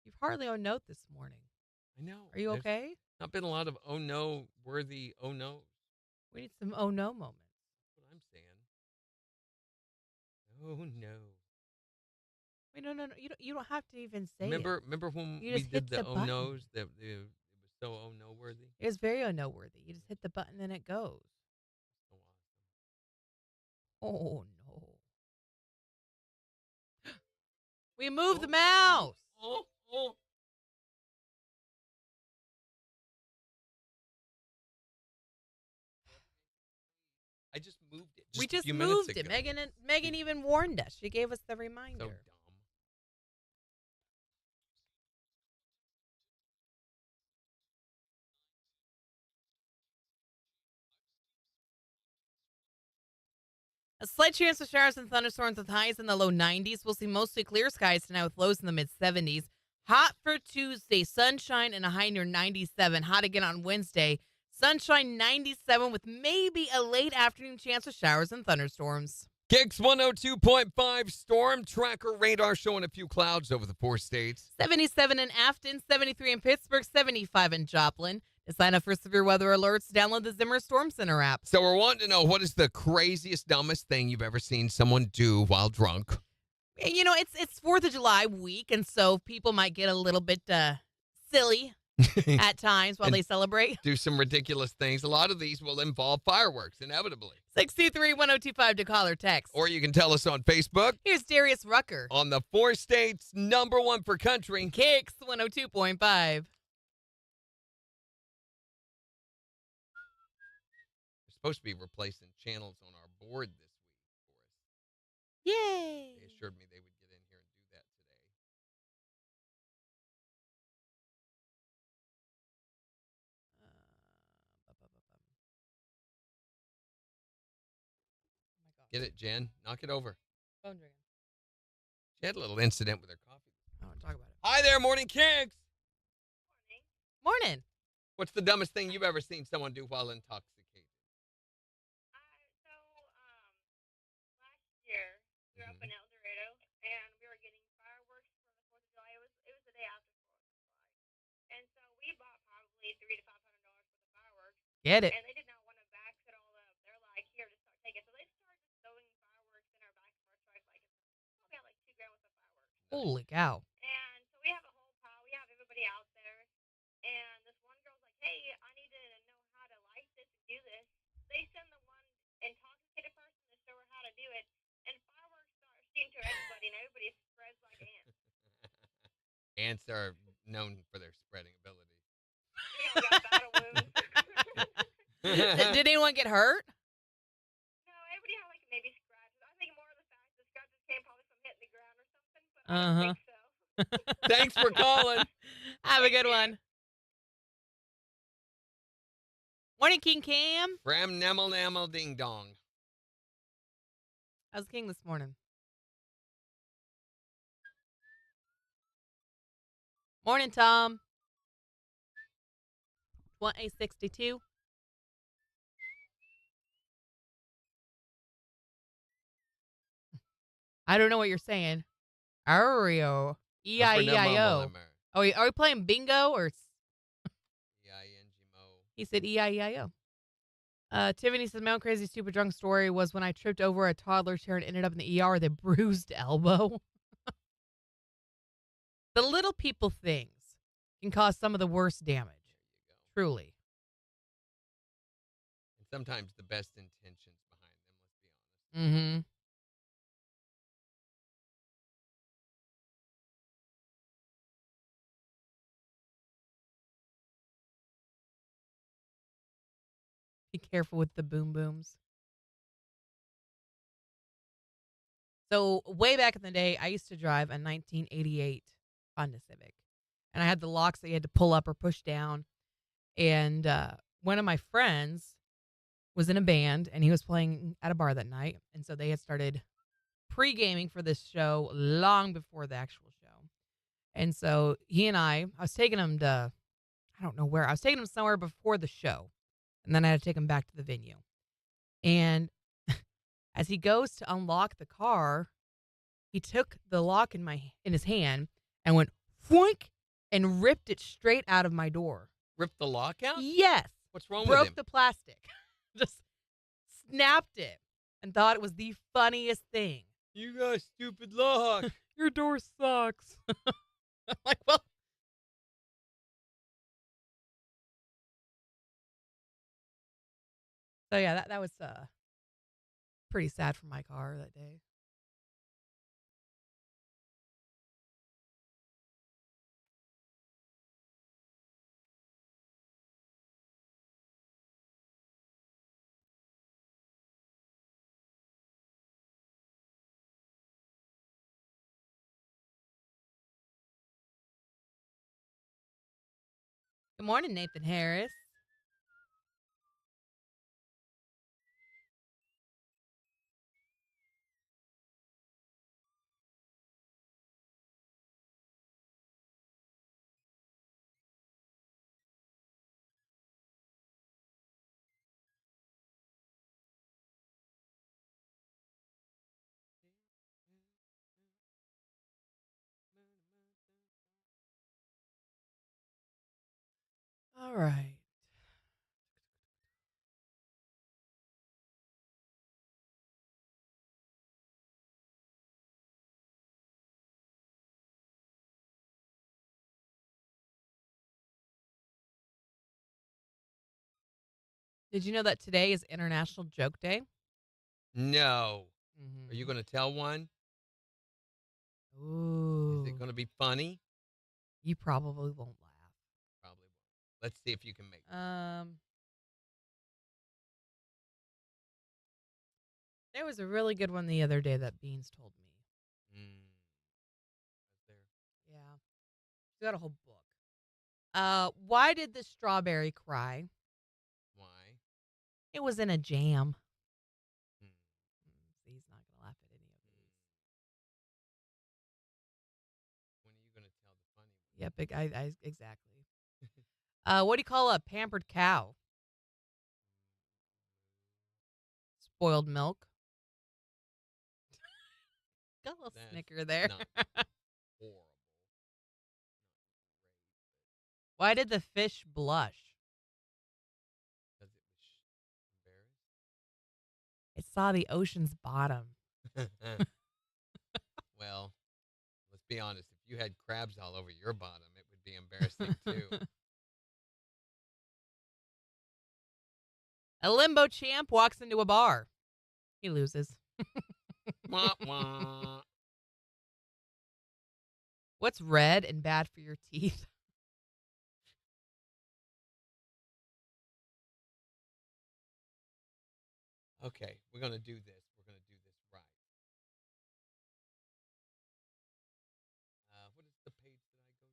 You've hardly oh note this morning. I know. Are you There's okay? not been a lot of oh no worthy oh no's. We need some oh no moments. That's what I'm saying. Oh no. Wait, no. You don't have to even say Remember it. when You we just did hit the the oh button. no's that it was so oh no worthy? It was very oh no worthy. You just hit the button and it goes. So awesome. Oh no. We moved the mouse. Oh. I just moved it. We A just few minutes moved it. ago. Megan even warned us. She gave us the reminder. So dumb. A slight chance of showers and thunderstorms with highs in the low 90s. We'll see mostly clear skies tonight with lows in the mid 70s. Hot for Tuesday, sunshine and a high near 97. Hot again on Wednesday. Sunshine 97 with maybe a late afternoon chance of showers and thunderstorms. KIX 102.5 storm tracker radar showing a few clouds over the 4 states. 77 in Afton, 73 in Pittsburgh, 75 in Joplin. To sign up for severe weather alerts, download the Zimmer Storm Center app. So we're wanting to know, what is the craziest, dumbest thing you've ever seen someone do while drunk? You know, it's 4th of July week, and so people might get a little bit silly at times while they celebrate. Do some ridiculous things. A lot of these will involve fireworks, inevitably. 623-1025 to call or text. Or you can tell us on Facebook. Here's Darius Rucker On the 4 states, #1 for country. KIX 102.5. We're supposed to be replacing channels on our board this week for us. Yay! They assured me they would get in here and do that today. Get it, Jen? Knock it over. Phone ringing. She had a little incident with her coffee. I want to talk about it. Hi there, Morning KIX. Morning. What's the dumbest thing you've ever seen someone do while intoxicated? Last year, we were up Mhm. in El Dorado, and we were getting fireworks for the 4th of July. It was the day after 4th of July. And so we bought probably $300 to $500 worth of fireworks, Get it. and they did not want to back it all up. They're like, here, just start taking. So they started just throwing fireworks in our back of our truck. Probably had like $2 grand worth of fireworks. Holy cow. And so we have a whole pile. We have everybody out there. And this one girl's like, hey, I need to know how to light this and do this. They send the one intoxicated person to show her how to do it. And fireworks start shooting to everybody, and everybody spreads like ants. Ants are known for their spreading ability. We all got battle wounds. Did anyone get hurt? No, everybody had like maybe scratches. I think more of the fact the scratches came probably from hitting the ground or something, but I don't think so. Thanks for calling. Have a good one. Morning, King Cam. Bram Namel Namel Ding Dong. How's King this morning? Morning, Tom. 2062. I don't know what you're saying. Ario. E-I-E-I-O. Oh, are we playing bingo or? E-I-N-G-Mo. He said E-I-E-I-O. Tiffany says, my own crazy, stupid, drunk story was when I tripped over a toddler chair and ended up in the ER with a bruised elbow. The little people things can cause some of the worst damage. Truly. And sometimes the best intentions behind them, let's be honest. Mm-hmm. Be careful with the boom booms. So way back in the day, I used to drive a 1988 Honda Civic. And I had the locks that you had to pull up or push down. And one of my friends was in a band, and he was playing at a bar that night. And so they had started pre-gaming for this show long before the actual show. And so he and I was taking him to, I don't know where. I was taking him somewhere before the show. And then I had to take him back to the venue. And as he goes to unlock the car, he took the lock in his hand and went foink and ripped it straight out of my door. Rip the lock out? Yes. What's wrong with Broke him? the plastic. Just snapped it and thought it was the funniest thing. You got a stupid lock. Your door sucks. I'm like, well. So yeah, that was pretty sad for my car that day. Good morning, Nathan Harris. All right. Did you know that today is International Joke Day? No. Mm-hmm. Are you going to tell one? Ooh. Is it going to be funny? You probably won't laugh. Probably won't. Let's see if you can make it. There was a really good one the other day that Beans told me. Is there? Yeah. She got a whole book. Why did the strawberry cry? Why? It was in a jam. See, he's not going to laugh at any of these. When are you going to tell the funny one? Yep, exactly. What do you call a pampered cow? Spoiled milk. Got a little That's snicker there. not horrible. Why did the fish blush? Because it was embarrassed. It saw the ocean's bottom. Well, let's be honest. If you had crabs all over your bottom, it would be embarrassing too. A limbo champ walks into a bar. He loses. Wah, wah. What's red and bad for your teeth? Okay, we're going to do this. We're going to do this right. What is the page that I go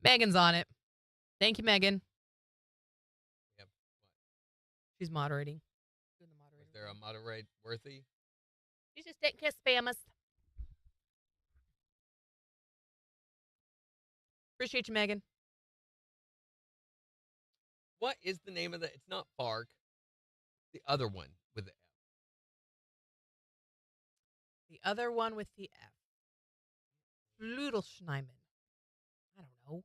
to? Megan's on it. Thank you, Megan. Yep. What? She's moderating. Doing the Was moderator there a thing. moderate worthy? You just didn't kiss spam us. Appreciate you, Megan. What is the name of the? It's not Fark. The other one with the F. The other one with the F. Fludelschneiman. I don't know.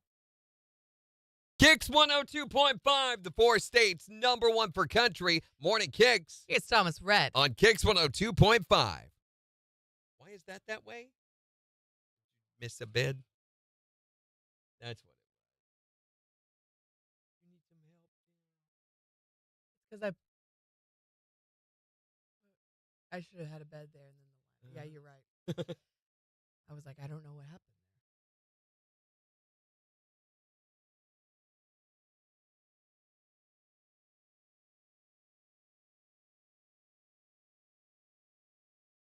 KIX 102.5, the 4 states, #1 for country. Morning KIX It's Thomas Red. on KIX 102.5. Why is that way? Miss a bid? That's what it was. You need some help? Because I should have had a bed there. And then yeah, you're right. I was like, I don't know what happened there.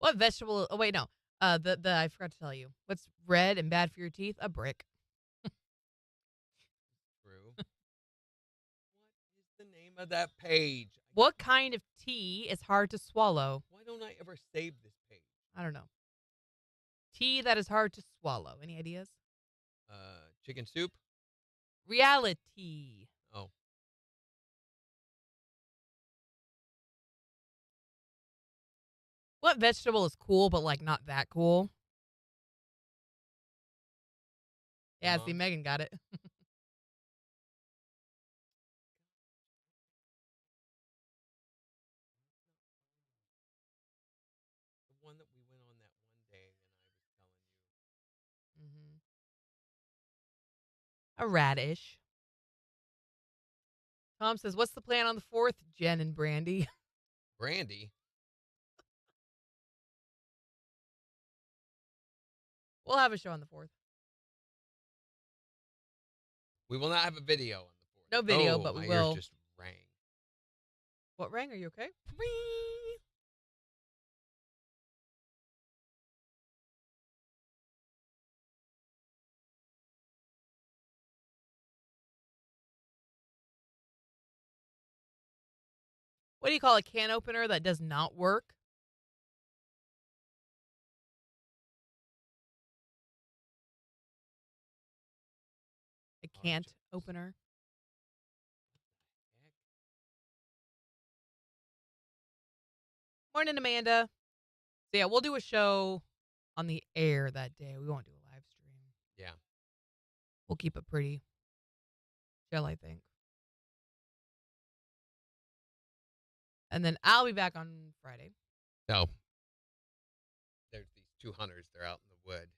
What vegetable? Oh wait, no. The I forgot to tell you. What's red and bad for your teeth? A brick. True. What is the name of that page? What kind of tea is hard to swallow? Why don't I ever save this page? I don't know. Tea that is hard to swallow. Any ideas? Chicken soup? Reality. Oh. What vegetable is cool but like not that cool? Yeah, see, Megan got it. The one that we went on that one day and I was telling you. Mm-hmm. A radish. Tom says, "What's the plan on the 4th, Jen and Brandy?" Brandy? We'll have a show on the 4th. We will not have a video on the 4th. No video, oh, but we my will. Ears just rang. What rang? Are you okay? What do you call a can opener that does not work? A can't opener. Morning, Amanda. So yeah, we'll do a show on the air that day. We won't do a live stream. Yeah. We'll keep it pretty chill, I think. And then I'll be back on Friday. No. There's these 2 hunters. They're out in the wood.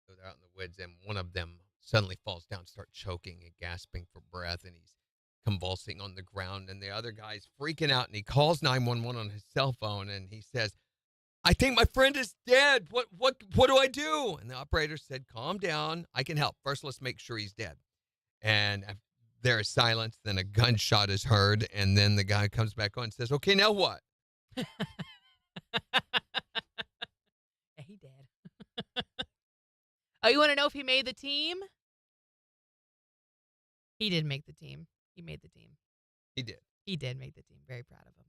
So they're out in the woods, and one of them suddenly falls down, starts choking and gasping for breath, and he's convulsing on the ground. And the other guy's freaking out, and he calls 911 on his cell phone, and he says, "I think my friend is dead. What do I do?" And the operator said, "Calm down. I can help. First, let's make sure he's dead." And there is silence. Then a gunshot is heard, and then the guy comes back on and says, "Okay, now what?" Yeah, he did. Oh, you want to know if he made the team? He did make the team. He made the team. He did. He did make the team. Very proud of him.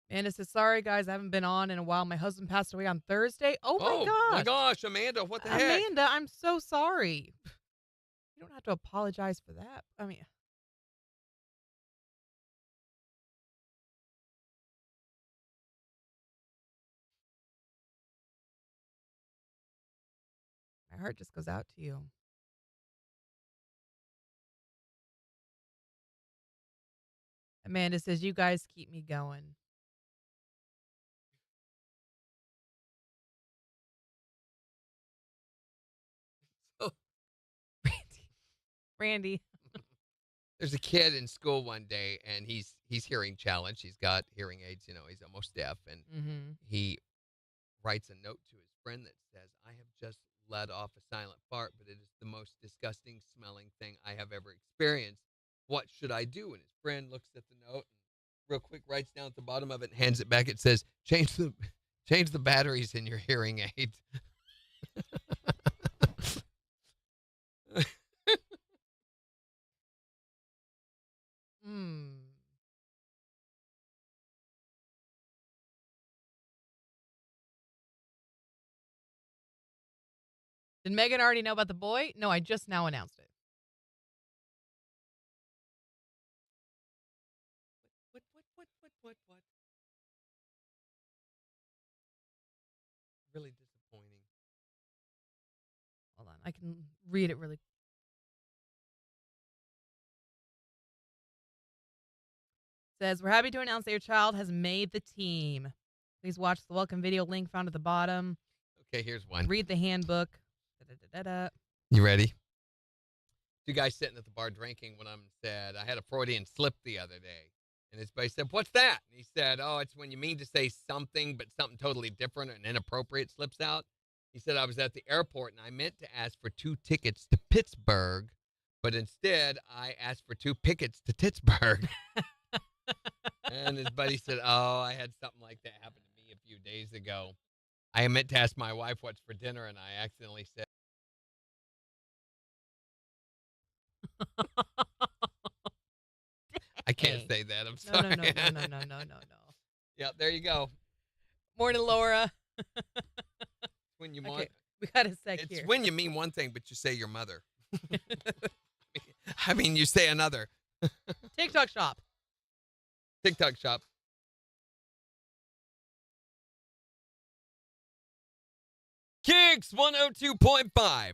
Amanda says, "Sorry, guys, I haven't been on in a while. My husband passed away on Thursday." Oh, my gosh, Amanda, what the heck? Amanda, I'm so sorry. You don't have to apologize for that. I mean, my heart just goes out to you. Amanda says, "You guys keep me going." Oh. Randy. There's a kid in school one day, and he's hearing challenged. He's got hearing aids. He's almost deaf, and he writes a note to his friend that says, "I have just let off a silent fart, but it is the most disgusting smelling thing I have ever experienced. What should I do?" And his friend looks at the note and real quick writes down at the bottom of it and hands it back. It says, change the batteries in your hearing aid." Did Megan already know about the boy? No, I just now announced it. What? Really disappointing. Hold on. I can read it really. Says, we're happy to announce that your child has made the team. Please watch the welcome video link found at the bottom. Okay, here's one. Read the handbook. Da-da-da-da-da. You ready? Two guys sitting at the bar drinking. One of them said, I had a Freudian slip the other day. And his buddy said, what's that? And he said, oh, it's when you mean to say something, but something totally different and inappropriate slips out. He said, I was at the airport and I meant to ask for 2 tickets to Pittsburgh, but instead I asked for 2 pickets to Pittsburgh. And his buddy said, oh, I had something like that happen to me a few days ago. I meant to ask my wife what's for dinner, and I accidentally said, I can't say that. I'm sorry. No. Yeah, there you go. Morning, Laura. When you Okay, want, we got a sec it's here. when you mean one thing, but you say your mother. I mean, you say another. TikTok shop. TikTok shop. KIX 102.5.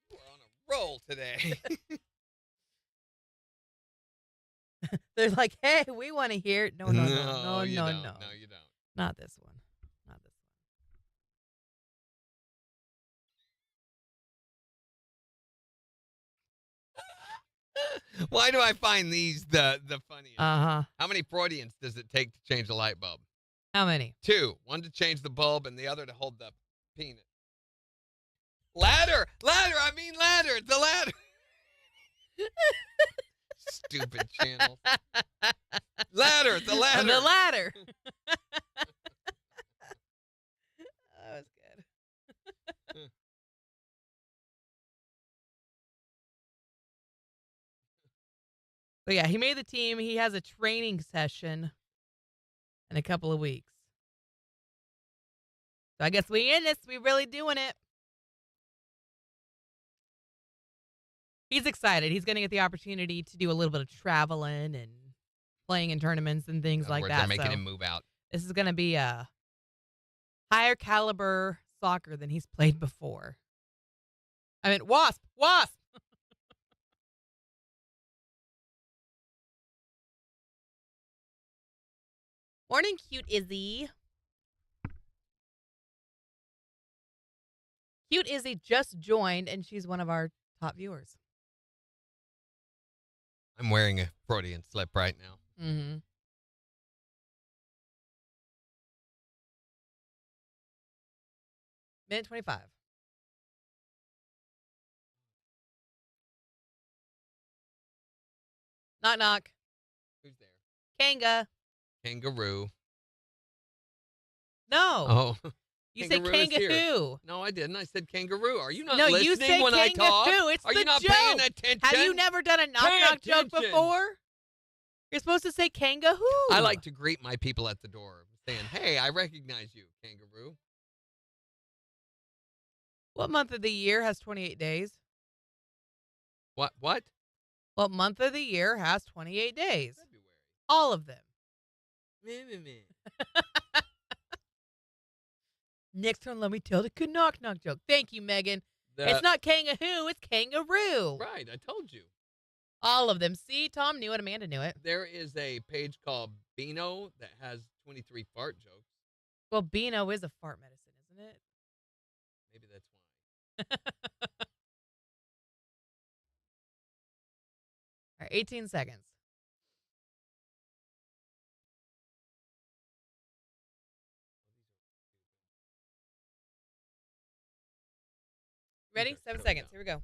We're on a roll today. They're like, hey, we want to hear it. No. You don't. No, you don't. Not this one. Not this one. Why do I find these the funniest? Uh-huh. How many Freudians does it take to change a light bulb? How many? 2. One to change the bulb and the other to hold the penis. Ladder! I mean ladder! The ladder! Stupid channel. Ladder! The ladder! The ladder. That was good. But yeah, he made the team. He has a training session in a couple of weeks. So I guess we in this. We really doing it. He's excited. He's going to get the opportunity to do a little bit of traveling and playing in tournaments and things like that. They're making So him move out. this is going to be a higher caliber soccer than he's played before. I mean, Wasp. Morning, cute Izzy. Cute Izzy just joined, and she's one of our top viewers. I'm wearing a Freudian slip right now. Mm-hmm. Minute 25. Knock, knock. Who's there? Kanga. Kangaroo. No. Oh. You said Kangaroo is here. Kangahoo. No, I didn't. I said kangaroo. Are you not No, listening you say when I talk? Kangahoo. It's Are the you not joke. paying attention? Have you never done a knock Pay knock joke attention. before? You're supposed to say Kangahoo. I like to greet my people at the door saying, hey, I recognize you, kangaroo. What month of the year has 28 days? What? What month of the year has 28 days? February. All of them. Next time, let me tell the knock knock joke. Thank you, Megan. It's not Kangahoo, it's kangaroo. Right, I told you. All of them. See, Tom knew it. Amanda knew it. There is a page called Beano that has 23 fart jokes. Well, Beano is a fart medicine, isn't it? Maybe that's why. All right, 18 seconds. Ready? Okay, 7 here we seconds. go. Here we go.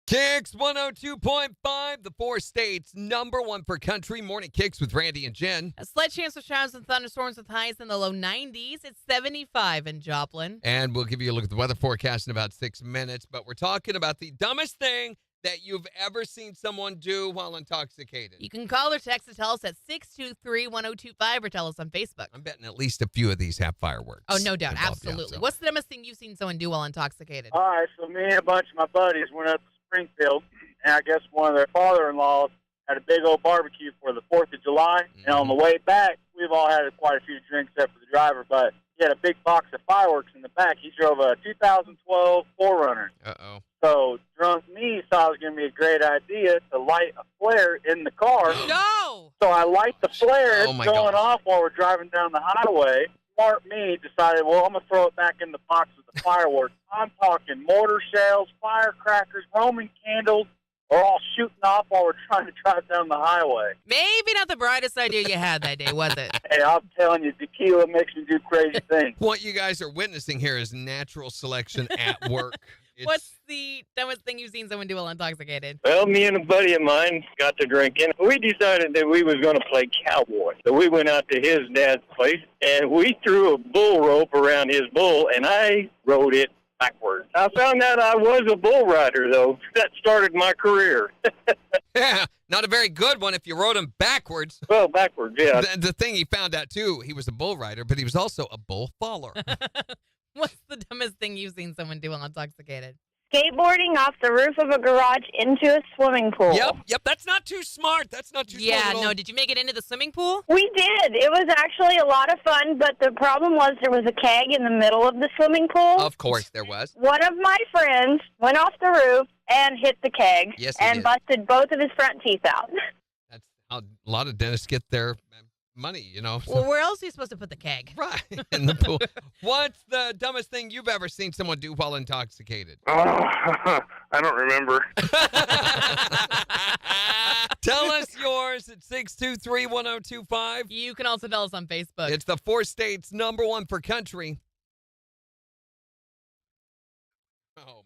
KIX 102.5, the 4 states, #1 per country. Morning KIX with Randy and Jen. A slight chance of showers and thunderstorms with highs in the low 90s. It's 75 in Joplin. And we'll give you a look at the weather forecast in about 6 minutes. But we're talking about the dumbest thing that you've ever seen someone do while intoxicated? You can call or text to tell us at 623-1025 or tell us on Facebook. I'm betting at least a few of these have fireworks. Oh, no doubt. involved, yeah, Absolutely. so. What's the dumbest thing you've seen someone do while intoxicated? All right, so me and a bunch of my buddies went up to Springfield, and I guess one of their father-in-laws had a big old barbecue for the 4th of July. And on the way back, we've all had quite a few drinks except for the driver, but he had a big box of fireworks in the back. He drove a 2012 4Runner. Uh-oh. So drunk me thought it was going to be a great idea to light a flare in the car. No! So I light the flare Oh, my going gosh. off while we're driving down the highway. Smart me decided, well, I'm going to throw it back in the box with the fireworks. I'm talking mortar shells, firecrackers, Roman candles are all shooting off while we're trying to drive down the highway. Maybe not the brightest idea you had that day, was it? Hey, I'm telling you, tequila makes me do crazy things. What you guys are witnessing here is natural selection at work. What's the dumbest thing you've seen someone do while intoxicated? Well, me and a buddy of mine got to drinking. We decided that we was going to play cowboy. So we went out to his dad's place, and we threw a bull rope around his bull, and I rode it backwards. I found out I was a bull rider, though. That started my career. Yeah, not a very good one if you rode him backwards. Well, backwards, yeah. The thing he found out, too, he was a bull rider, but he was also a bull faller. What's the dumbest thing you've seen someone do while intoxicated? Skateboarding off the roof of a garage into a swimming pool. Yep, that's not too smart. That's not too smart Yeah, at all. no, did you make it into the swimming pool? We did. It was actually a lot of fun, but the problem was there was a keg in the middle of the swimming pool. Of course there was. One of my friends went off the roof and hit the keg Yes, he and did. busted both of his front teeth out. That's how a lot of dentists get their money, you know. Well, where else are you supposed to put the keg? Right, in the pool. What's the dumbest thing you've ever seen someone do while intoxicated? Oh, I don't remember. Tell us yours at 623-1025. You can also tell us on Facebook. It's the 4 states #1 for country. Oh, my God.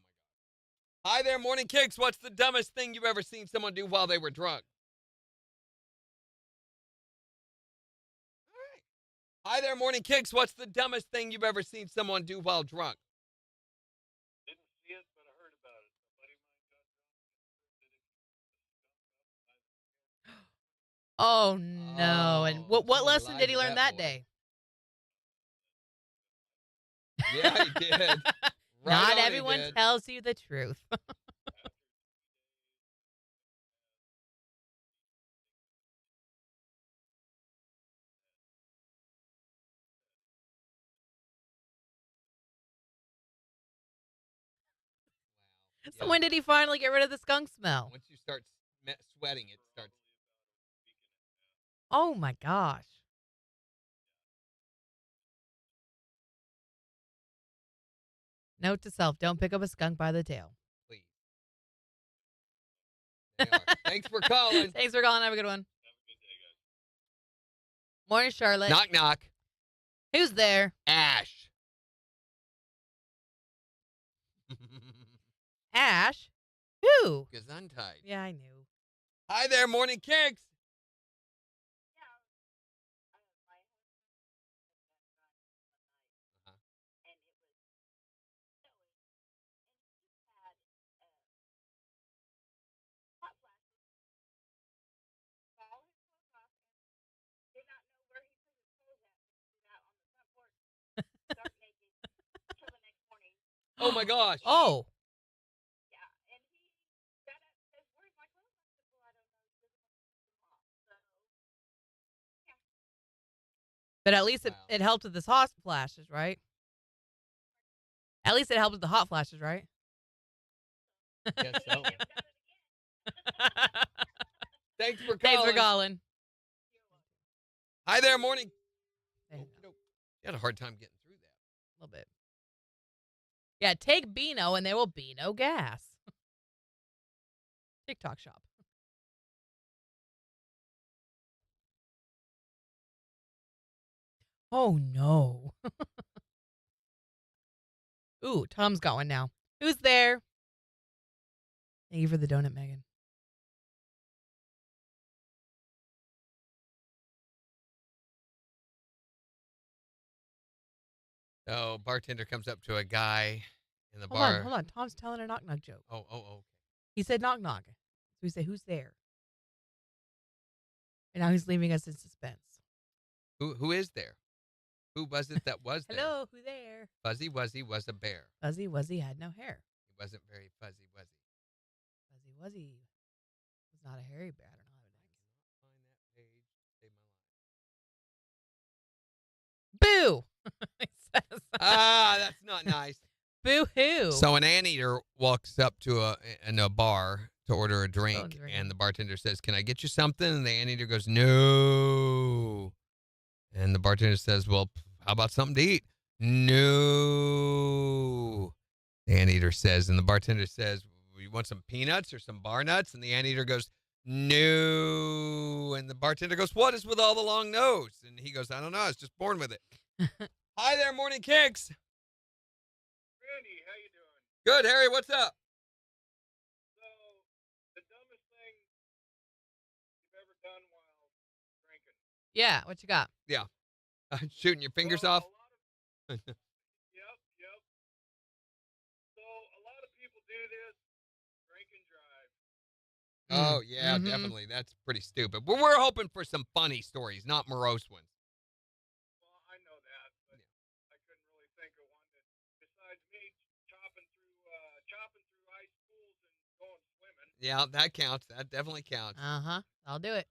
Hi there, Morning Kicks. What's the dumbest thing you've ever seen someone do while they were drunk? Hi there, Morning Kicks. What's the dumbest thing you've ever seen someone do while drunk? Didn't see it, but I heard about it. Oh, no. And what somebody lesson lied did he to learn that boy. day? Yeah, he did. Not on, he everyone did. tells you the truth. So when did he finally get rid of the skunk smell? Once you start sweating, it starts. Oh, my gosh. Note to self, don't pick up a skunk by the tail. Please. They are. Thanks for calling. Thanks for calling. Have a good one. Morning, Charlotte. Knock, knock. Who's there? Ash. Ash? Who? Gesundheit. Yeah, I knew. Hi there, Morning Kicks. Oh, my gosh. Oh. But at least Wow. it helped with the hot flashes, right? At least it helped with the hot flashes, right? Guess so. Thanks for calling. Thanks for calling. Hi there, Morning. There you You go. had a hard time getting through that. A little bit. Yeah, take Beano and there will be no gas. TikTok shop. Oh, no. Ooh, Tom's got one now. Who's there? Thank you for the donut, Megan. Oh, bartender comes up to a guy in the Hold bar. on, hold on. Tom's telling a knock-knock joke. Oh. He said knock knock. So we say, who's there? And now he's leaving us in suspense. Who is there? Who was it that was there? Hello, who there? Fuzzy Wuzzy was a bear. Fuzzy Wuzzy had no hair. He wasn't very fuzzy, was he? Fuzzy Wuzzy was not a hairy bear. I don't know how it is. Find that page. Save my life. Boo! He says. That's not nice. Boo hoo. So an anteater walks up to a bar to order a drink, drink. and the bartender says, "Can I get you something?" And the anteater goes, "No." And the bartender says, "Well, how about something to eat?" "No." The anteater says, and the bartender says, "You want some peanuts or some bar nuts?" And the anteater goes, "No." And the bartender goes, "What is with all the long nose?" And he goes, "I don't know. I was just born with it." Hi there, Morning Kicks. Randy, how you doing? Good, Harry. What's up? So, the dumbest thing you've ever done while drinking? Yeah, what you got? Yeah. Shooting your fingers Well, off? Yep. So, a lot of people do this, drink and drive. Oh, yeah, definitely. That's pretty stupid. But we're hoping for some funny stories, not morose ones. Well, I know that, but I couldn't really think of one that, besides me chopping through ice pools and going swimming. Yeah, that counts. That definitely counts. Uh-huh. I'll do it.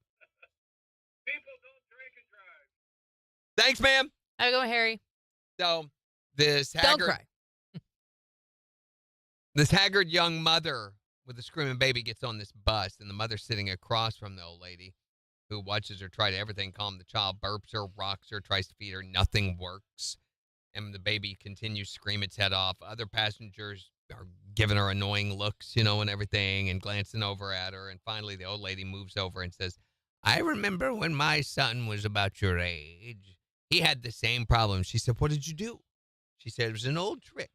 People don't drink and drive. Thanks, ma'am. Have a go, Harry. So, this Don't cry. haggard young mother with a screaming baby gets on this bus, and the mother's sitting across from the old lady who watches her try to everything calm the child, burps her, rocks her, tries to feed her. Nothing works. And the baby continues to scream its head off. Other passengers are giving her annoying looks, and everything, and glancing over at her. And finally, the old lady moves over and says, "I remember when my son was about your age. He had the same problem." She said, "What did you do?" She said, "It was an old trick."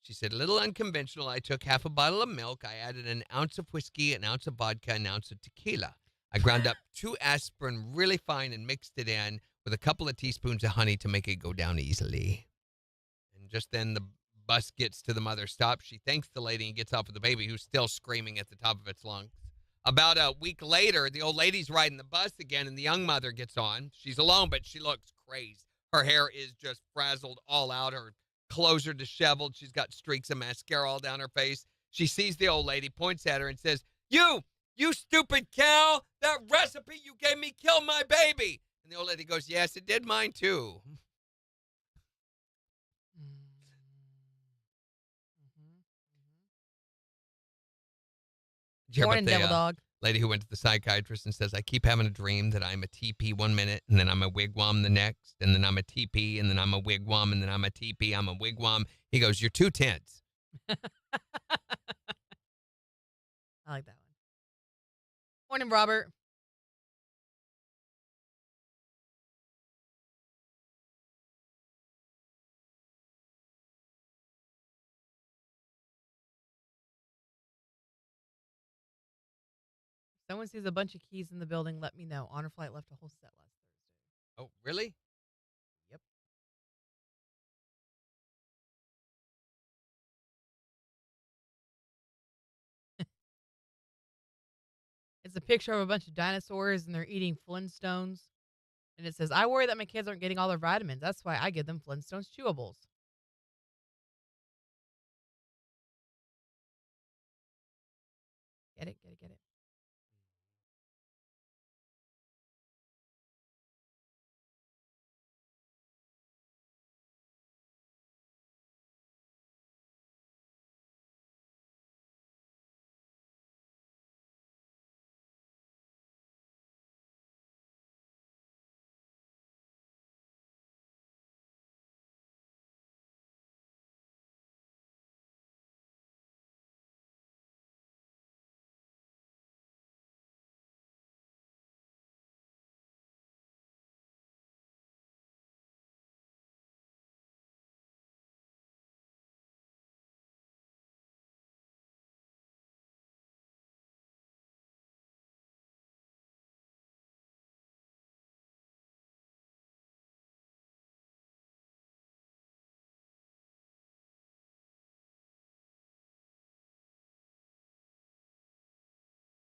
She said, "A little unconventional. I took half a bottle of milk. I added an ounce of whiskey, an ounce of vodka, an ounce of tequila. I ground up 2 aspirin really fine and mixed it in with a couple of teaspoons of honey to make it go down easily." And just then the bus gets to the mother's stop. She thanks the lady and gets off with the baby, who's still screaming at the top of its lungs. About a week later, the old lady's riding the bus again, and the young mother gets on. She's alone, but she looks crazed. Her hair is just frazzled all out. Her clothes are disheveled. She's got streaks of mascara all down her face. She sees the old lady, points at her, and says, You stupid cow! That recipe you gave me killed my baby!" And the old lady goes, "Yes, it did mine too." Did you hear Morning, about the devil dog. lady who went to the psychiatrist and says, "I keep having a dream that I'm a TP 1 minute, and then I'm a wigwam the next, and then I'm a TP, and then I'm a wigwam, and then I'm a TP, I'm a wigwam." He goes, "You're too tense." I like that one. Morning, Robert. If someone sees a bunch of keys in the building, let me know. Honor Flight left a whole set last Thursday. Oh, really? Yep. It's a picture of a bunch of dinosaurs, and they're eating Flintstones. And it says, I worry that my kids aren't getting all their vitamins. That's why I give them Flintstones chewables. Get it, get it, get it.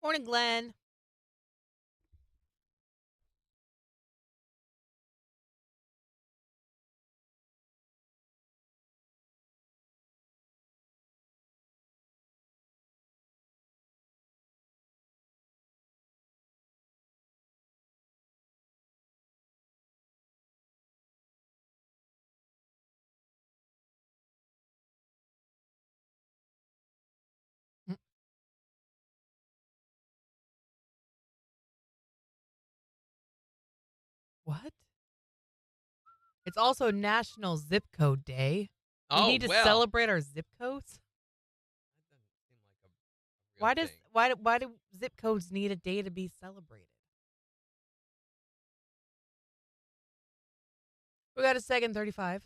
Morning, Glenn. What? It's also National Zip Code Day. We need to celebrate our zip codes. That doesn't seem like a real thing. Why do zip codes need a day to be celebrated? We got a second 35.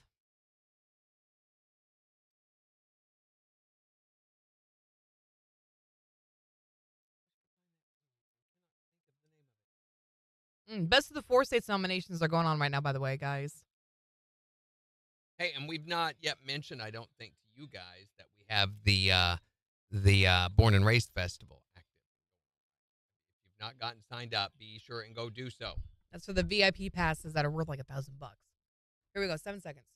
Best of the Four States nominations are going on right now, by the way, guys. Hey, and we've not yet mentioned, I don't think, to you guys that we have the Born and Raised Festival active. If you've not gotten signed up, be sure and go do so. That's for the VIP passes that are worth like $1,000. Here we go, 7 seconds.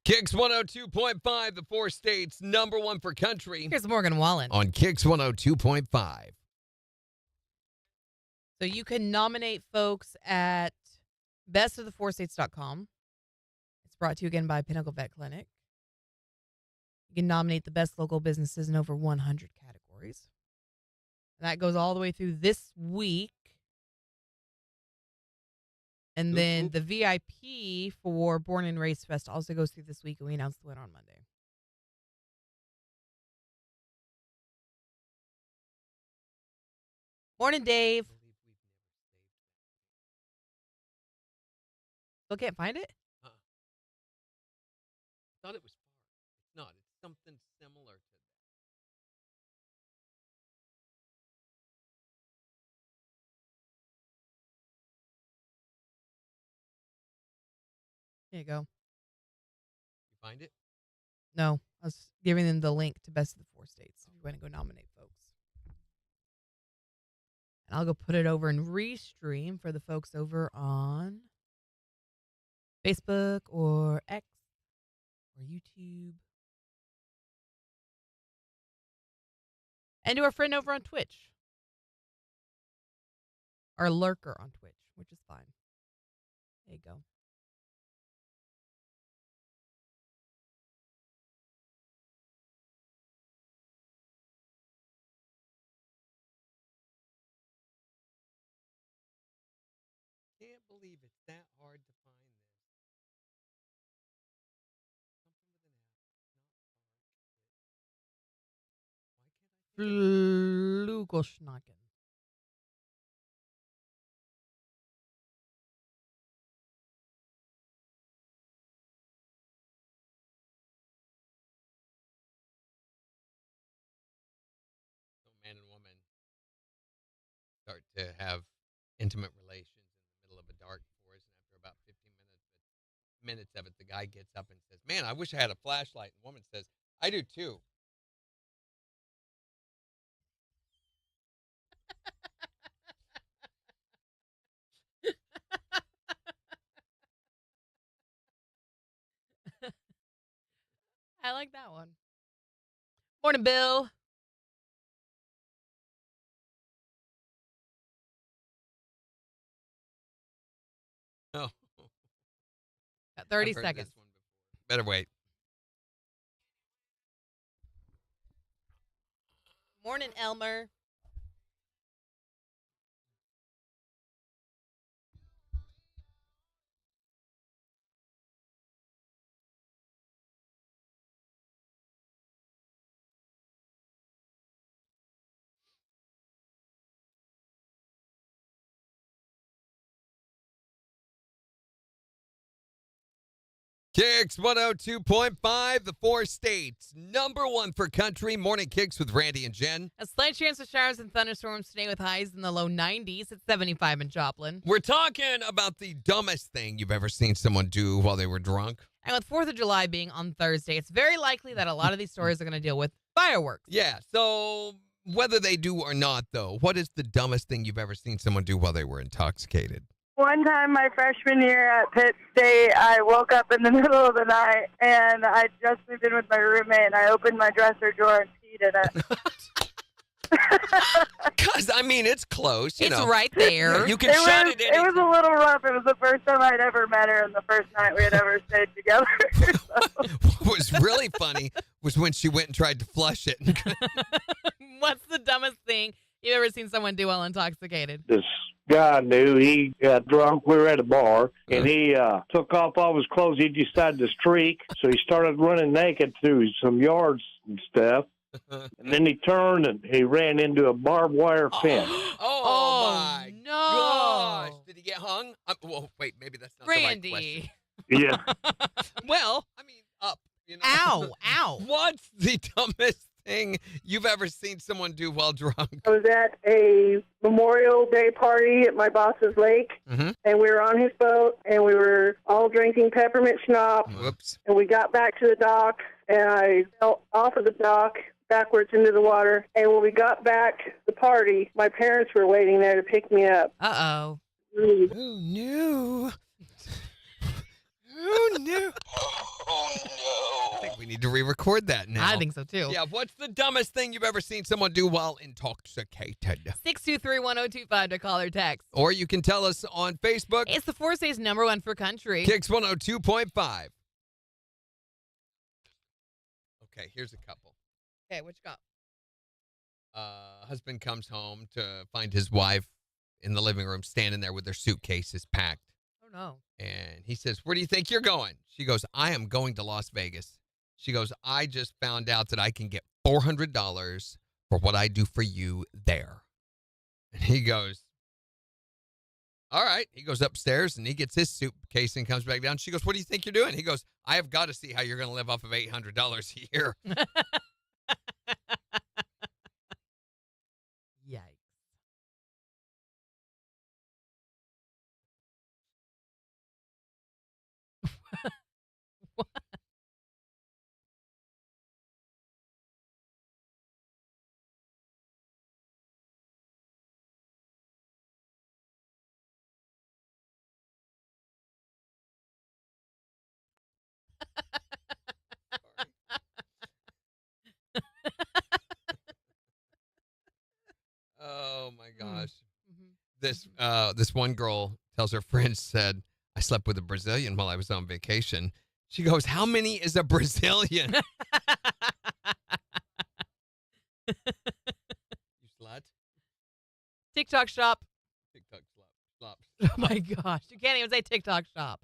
KIX 102.5, the Four States, number one for country. Here's Morgan Wallen. On KIX 102.5. So you can nominate folks at bestofthefourstates.com. It's brought to you again by Pinnacle Vet Clinic. You can nominate the best local businesses in over 100 categories. And that goes all the way through this week. And then the VIP for Born and Raised Fest also goes through this week, and we announce the winner on Monday. Morning, Dave. Still can't find it? I thought it was far. It's not. It's something similar to that. Here you go. You find it? No, I was giving them the link to Best of the Four States. If you want to go nominate folks. And I'll go put it over and restream for the folks over on Facebook or X or YouTube. And to our friend over on Twitch. Our lurker on Twitch, which is fine. There you go. Can't believe it's that hard to find this. Something with an app. Why can't I think of it? Flugelschnacken. So man and woman start to have intimate relations in the middle of a dark forest, and after about 15 minutes of it, the guy gets up and says, "Man, I wish I had a flashlight." And the woman says, "I do too." I like that one. Morning, Bill. Oh, Got 30 I've heard seconds. this one before. Better wait. Morning, Elmer. KIX 102.5, the Four States, number one for country. Morning KIX with Randy and Jen. A slight chance of showers and thunderstorms today with highs in the low 90s. It's 75 in Joplin. We're talking about the dumbest thing you've ever seen someone do while they were drunk. And with 4th of July being on Thursday, it's very likely that a lot of these stories are going to deal with fireworks. Yeah, so whether they do or not, though, what is the dumbest thing you've ever seen someone do while they were intoxicated? One time, my freshman year at Pitt State, I woke up in the middle of the night, and I just moved in with my roommate, and I opened my dresser drawer and peed in it. Because, I mean, it's close. You It's know. right there. You can shut it in. It was a little rough. It was the first time I'd ever met her and the first night we had ever stayed together. What was really funny was when she went and tried to flush it. What's the dumbest thing you've ever seen someone do while intoxicated? This guy knew he got drunk. We were at a bar, and he took off all his clothes. He decided to streak, so he started running naked through some yards and stuff. And then he turned and he ran into a barbed wire fence. Oh, my no. gosh. Did he get hung? Well, wait, maybe that's not Randy. the right question. Yeah. Well, I mean, up. You know? Ow, ow. What's the dumbest thing you've ever seen someone do while drunk? I was at a Memorial Day party at my boss's lake, Mhm. and we were on his boat, and we were all drinking peppermint schnapps, Whoops. and we got back to the dock, and I fell off of the dock backwards into the water, and when we got back to the party, my parents were waiting there to pick me up. Uh-oh. Mm. Oh, no. Oh, no. Oh, no. I think we need to re-record that now. I think so, too. Yeah, what's the dumbest thing you've ever seen someone do while intoxicated? 623-1025 to call or text. Or you can tell us on Facebook, It's the 4 State's #1 for country. KIX 102.5. Okay, here's a couple. Okay, what you got? Husband comes home to find his wife in the living room standing there with their suitcases packed. Oh, no. And he says, "Where do you think you're going?" She goes, "I am going to Las Vegas." She goes, "I just found out that I can get $400 for what I do for you there." And he goes, "All right." He goes upstairs and he gets his suitcase and comes back down. She goes, "What do you think you're doing?" He goes, "I have got to see how you're going to live off of $800 a year." Yikes. What? Oh my gosh. Mhm. This one girl tells her friends said, "I slept with a Brazilian while I was on vacation." She goes, "How many is a Brazilian?" You slut. TikTok shop. TikTok slop. Oh, my gosh. You can't even say TikTok shop.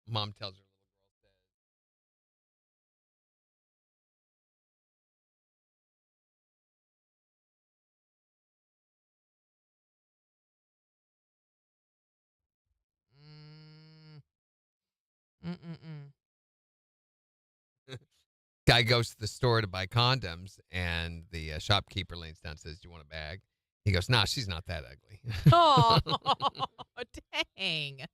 Mom tells her little girl says, Mm-mm-mm. guy goes to the store to buy condoms, and the shopkeeper leans down and says, "Do you want a bag?" He goes, "Nah, she's not that ugly." Oh, dang.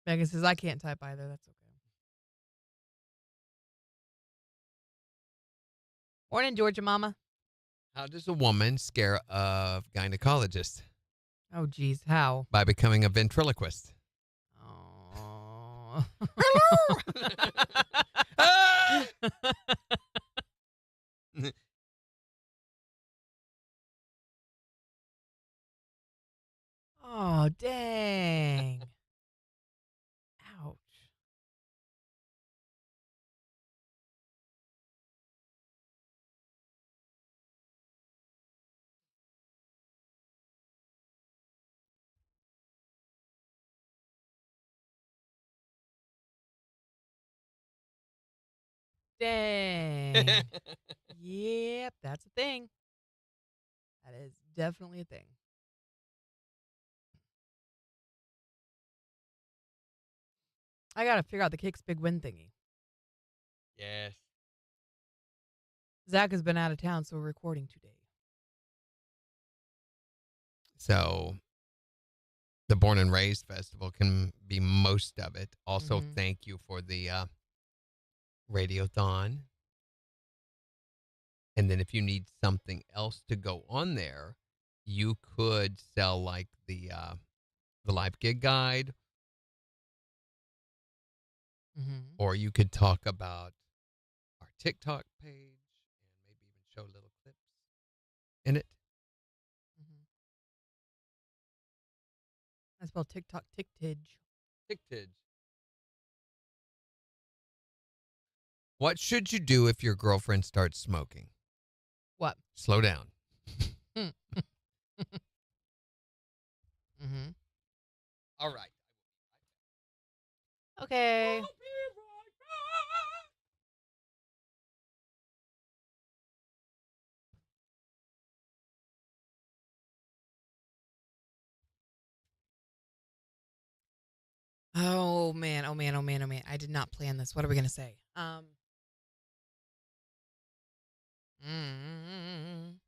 Megan says, I can't type either. That's okay. Morning, Georgia Mama. How does a woman scare a gynecologist? Oh, geez. How? By becoming a ventriloquist. Oh. Ah! Oh, dang. Ouch. Dang. Yep, that's a thing. That is definitely a thing. I got to figure out the KIX big win thingy. Yes. Zach has been out of town, so we're recording today. So the Born and Raised Festival can be most of it. Also, Mhm. thank you for the Radiothon. And then if you need something else to go on there, you could sell like the live gig guide, Mhm. or you could talk about our TikTok page and maybe even show little clips in it. Mhm. I spelled TikTok TikTage. TikTage. What should you do if your girlfriend starts smoking? What? Slow down. Mhm. All right. Okay. Oh man, oh man, oh man, oh man. I did not plan this. What are we gonna say? Mm.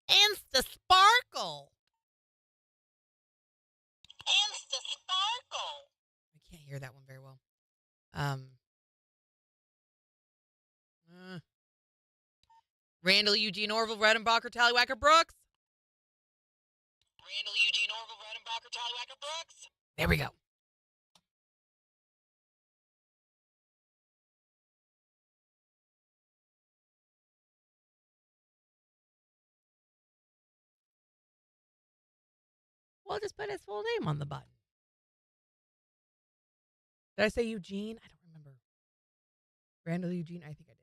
Insta sparkle. Insta sparkle. I can't hear that one very well. Randall Eugene Orville, Redenbacher, Tallywhacker Brooks. Randall Eugene Orville, Redenbacher, Tallywhacker Brooks. There we go. Well, just put his full name on the button. Did I say Eugene? I don't remember. Randall Eugene? I think I did.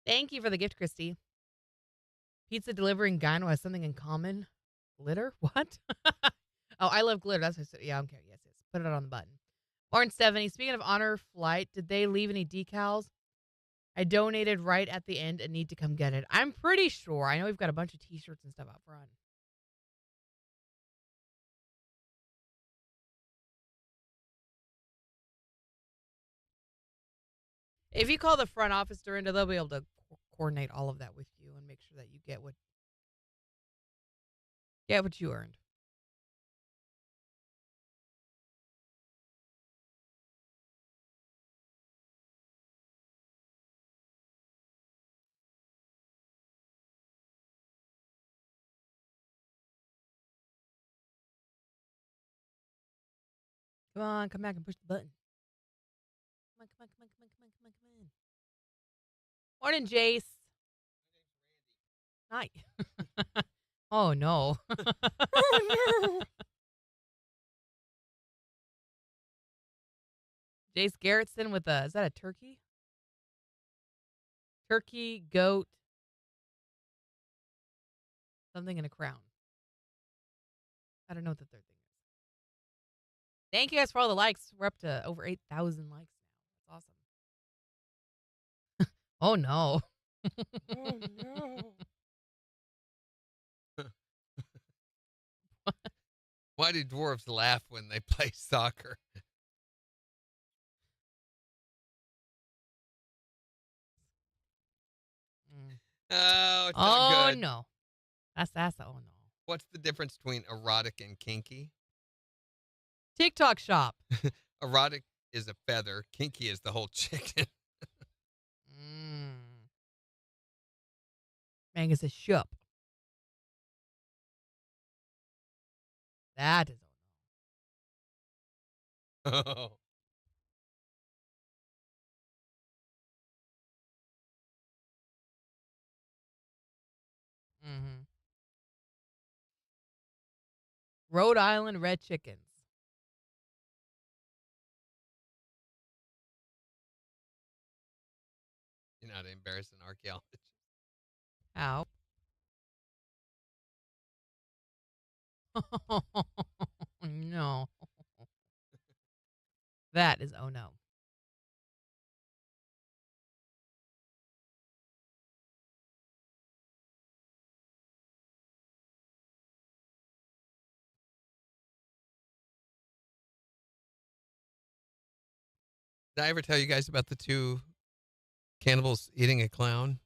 Thank you for the gift, Christy. Pizza delivering gyno has something in common. Glitter? What? Oh, I love glitter. That's what I said. Yeah, okay. Yes, yes. Put it on the button. Orange 70. Speaking of honor flight, did they leave any decals? I donated right at the end and need to come get it. I'm pretty sure. I know we've got a bunch of t-shirts and stuff out front. If you call the front office, Dorinda, they'll be able to coordinate all of that with you and make sure that you get what you earned. Come on, come back and push the button. Come on, come on, come on, come on, come on, come on, come on. Morning, Jace. Hi. Oh, no. Oh, no. Jace Garrettson with is that a turkey? Turkey, goat, something in a crown. I don't know what the third thing is. Thank you guys for all the likes. We're up to over 8,000 likes now. That's awesome. Oh, no. Oh, no. Why do dwarves laugh when they play soccer? Oh, it's not good. Oh, no. That's oh, no. What's the difference between erotic and kinky? TikTok shop. Erotic is a feather. Kinky is the whole chicken. Mangus is shop. That is Oh. Mm-hmm. Rhode Island red chickens. You're not embarrassing archaeologists. How? No. That is oh no. Did I ever tell you guys about the two cannibals eating a clown?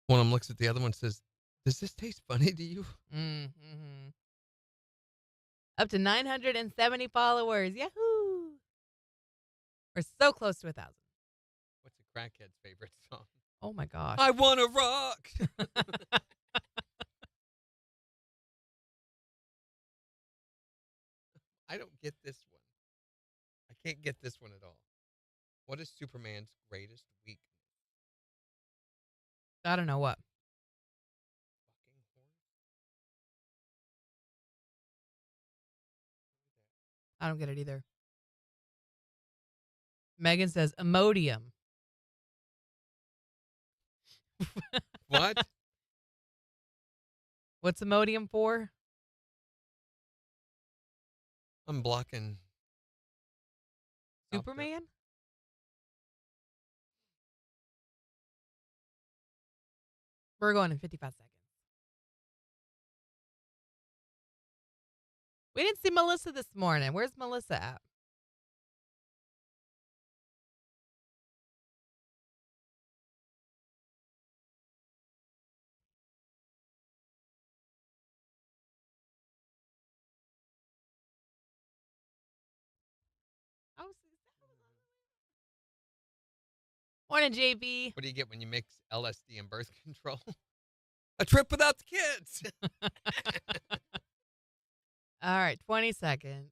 One of them looks at the other one and says, "Does this taste funny to you?" Mm-hmm. Up to 970 followers. Yahoo! We're so close to 1,000. What's a crackhead's favorite song? Oh, my gosh. I wanna rock. I don't get this one. I can't get this one at all. What is Superman's greatest weakness? I don't know what. Fucking horse? I don't get it either. Megan says Imodium. What? What's Imodium for? I'm blocking. Superman? We're going in 55 seconds. We didn't see Melissa this morning. Where's Melissa at? Oh, morning, JB. What do you get when you mix LSD and birth control? A trip without the kids. All right, 20 seconds.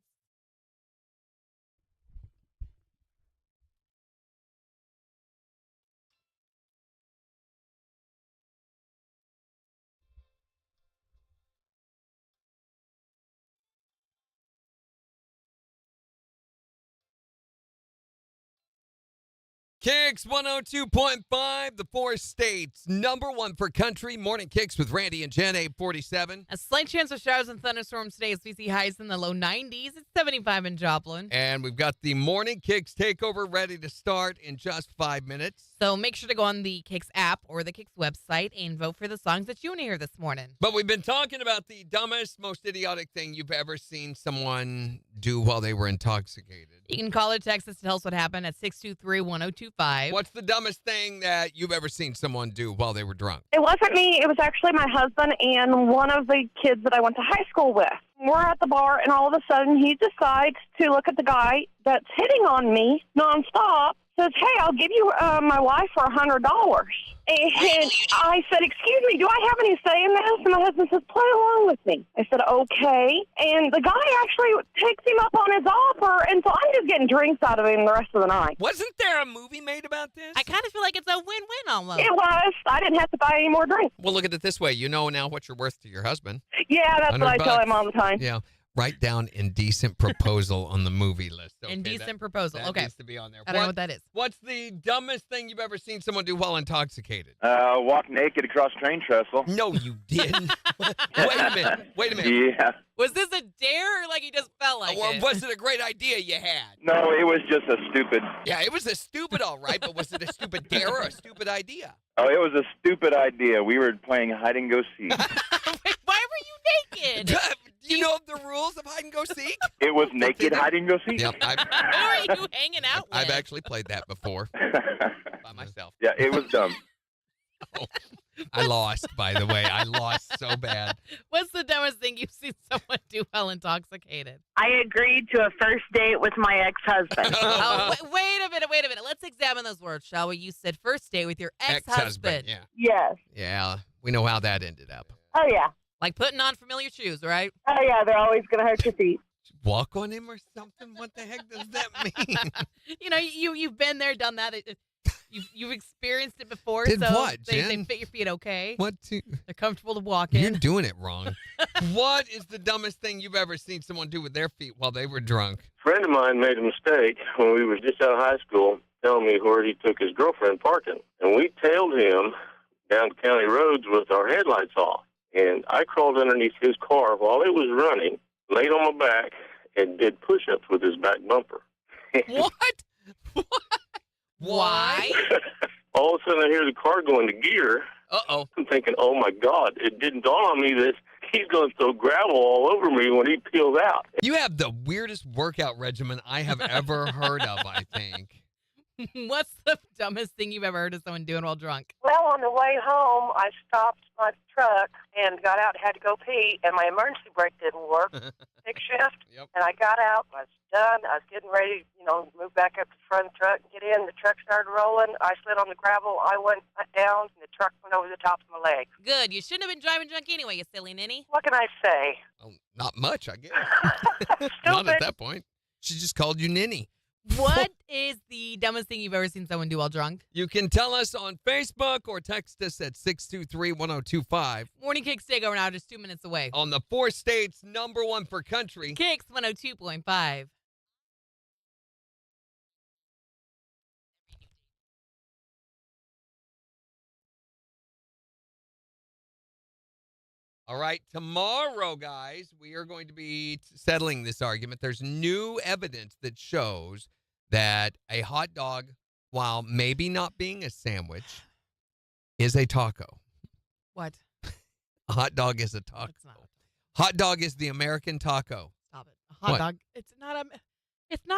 KIX 102.5, the four states. Number one for country. Morning KIX with Randy and Jen, 847. A slight chance of showers and thunderstorms today as we see highs in the low 90s. It's 75 in Joplin. And we've got the morning KIX takeover ready to start in just 5 minutes. So make sure to go on the KIX app or the KIX website and vote for the songs that you want to hear this morning. But we've been talking about the dumbest, most idiotic thing you've ever seen someone do while they were intoxicated. You can call or text us to tell us what happened at 623-1025. What's the dumbest thing that you've ever seen someone do while they were drunk? It wasn't me. It was actually my husband and one of the kids that I went to high school with. We're at the bar, and all of a sudden, he decides to look at the guy that's hitting on me nonstop. Says, "Hey, I'll give you my wife for $100." And I said, "Excuse me, do I have any say in this?" And my husband says, "Play along with me." I said, "Okay." And the guy actually takes him up on his offer, and so I'm just getting drinks out of him the rest of the night. Wasn't there a movie made about this? I kind of feel like it's a win-win almost. It was. I didn't have to buy any more drinks. Well, look at it this way. You know now what you're worth to your husband. Yeah, that's what I tell him all the time. Yeah. Write down indecent proposal on the movie list. Okay, Indecent proposal. That Okay. needs to be on there. I don't know what that is. What's the dumbest thing you've ever seen someone do while intoxicated? Walk naked across train trestle. No, you didn't. Wait a minute. Yeah. Was this a dare or like he just felt like Or it? was it a great idea you had? No, it was just a stupid. Yeah, it was a stupid, all right, but was it a stupid dare or a stupid idea? Oh, it was a stupid idea. We were playing hide and go seek. Wait, why were you naked? Do you know the rules of hide and go seek? It was naked hide and go seek. Yep, Who are you hanging out with? I've actually played that before by myself. Yeah, it was dumb. Oh, I lost, by the way. I lost so bad. What's the dumbest thing you've seen someone do while intoxicated? I agreed to a first date with my ex-husband. Oh, wait a minute. Let's examine those words, shall we? You said first date with your ex-husband. Yeah. Yes. Yeah, we know how that ended up. Oh, yeah. Like putting on familiar shoes, right? Oh, yeah, they're always going to hurt your feet. Walk on him or something? What the heck does that mean? You know, you've been there, done that. You've experienced it before. Did so what, they Jen? fit your feet okay. What? They're comfortable to walk in. You're doing it wrong. What is the dumbest thing you've ever seen someone do with their feet while they were drunk? A friend of mine made a mistake when we were just out of high school, telling me where he took his girlfriend parking. And we tailed him down county roads with our headlights off. And I crawled underneath his car while it was running, laid on my back, and did push-ups with his back bumper. What? Why? All of a sudden, I hear the car go into gear. Uh-oh. I'm thinking, oh, my God. It didn't dawn on me that he's going to throw gravel all over me when he peels out. You have the weirdest workout regimen I have ever heard of, I think. What's the dumbest thing you've ever heard of someone doing while drunk? Well, on the way home, I stopped my truck and got out and had to go pee, and my emergency brake didn't work. Big shift. Yep. And I got out. I was done. I was getting ready, move back up to the front of the truck, get in. The truck started rolling. I slid on the gravel. I went down, and the truck went over the top of my leg. Good. You shouldn't have been driving drunk anyway, you silly ninny. What can I say? Oh, not much, I guess. Not at that point. She just called you ninny. What is the dumbest thing you've ever seen someone do while drunk? You can tell us on Facebook or text us at 623-1025. Morning Kicks Takeover now, just 2 minutes away. On the 4 states, #1 for country. KIX 102.5. All right, tomorrow, guys, we are going to be settling this argument. There's new evidence that shows that a hot dog, while maybe not being a sandwich, is a taco. What? A hot dog is a taco. It's not. Hot dog is the American taco. Stop it. A hot dog. It's not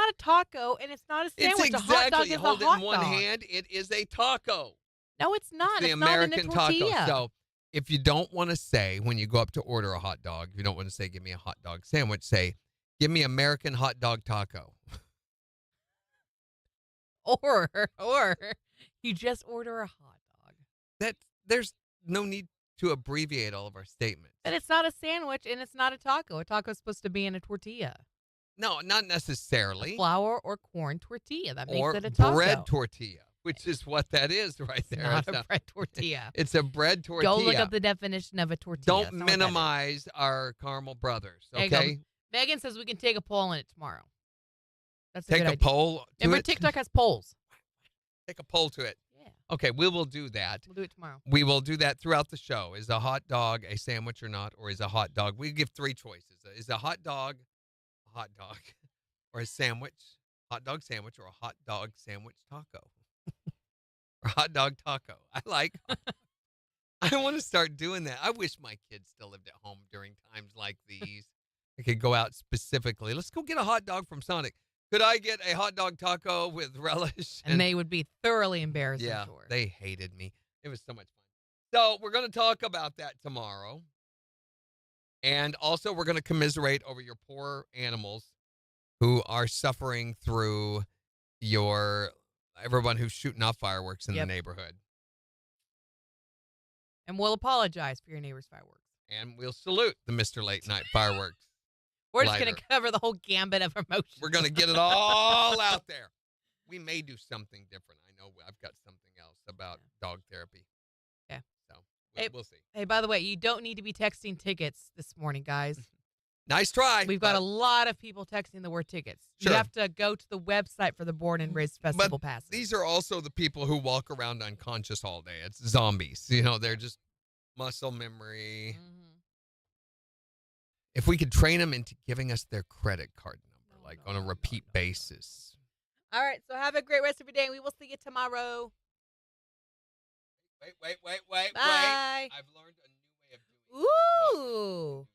a taco, and it's not a sandwich. It's exactly. A hot dog is Hold a it hot in one dog. hand. It is a taco. No, it's not. The It's American not in a taco. tortilla. So if you don't want to say, when you go up to order a hot dog, if you don't want to say, give me a hot dog sandwich, say, give me American hot dog taco. Or you just order a hot dog. There's no need to abbreviate all of our statements. But it's not a sandwich, and it's not a taco. A taco is supposed to be in a tortilla. No, not necessarily. A flour or corn tortilla. That makes Or it a taco. bread tortilla, which is what that is right there. Not a bread tortilla. It's a bread tortilla. Go look up the definition of a tortilla. Don't That's not what that is. minimize our caramel brothers, There you go. okay? Megan says we can take a poll on it tomorrow. That's Take good a idea. poll to Remember, it. TikTok has polls. Take a poll to it. Yeah. Okay, we will do that. We'll do it tomorrow. We will do that throughout the show. Is a hot dog a sandwich or not? Or is a hot dog? We give 3 choices. Is a hot dog a hot dog? Or a sandwich? Hot dog sandwich or a hot dog sandwich taco? Or hot dog taco. I want to start doing that. I wish my kids still lived at home during times like these. I could go out specifically. Let's go get a hot dog from Sonic. Could I get a hot dog taco with relish? And they would be thoroughly embarrassed, Yeah, I'm sure. they hated me. It was so much fun. So we're going to talk about that tomorrow. And also we're going to commiserate over your poor animals who are suffering through everyone who's shooting off fireworks in the neighborhood. And we'll apologize for your neighbor's fireworks. And we'll salute the Mr. Late Night Fireworks. We're just going to cover the whole gambit of emotions. We're going to get it all out there. We may do something different. I know I've got something else about dog therapy. Yeah. So Hey, we'll see. Hey, by the way, you don't need to be texting tickets this morning, guys. Nice try. We've got a lot of people texting the word tickets. Sure. You have to go to the website for the Born and Raised Festival But passes. these are also the people who walk around unconscious all day. It's zombies. You know, they're just muscle memory. Mhm. If we could train them into giving us their credit card number, on a repeat basis. All right, so have a great rest of your day, and we will see you tomorrow. Wait. Bye. I've learned a new way of doing it. Ooh.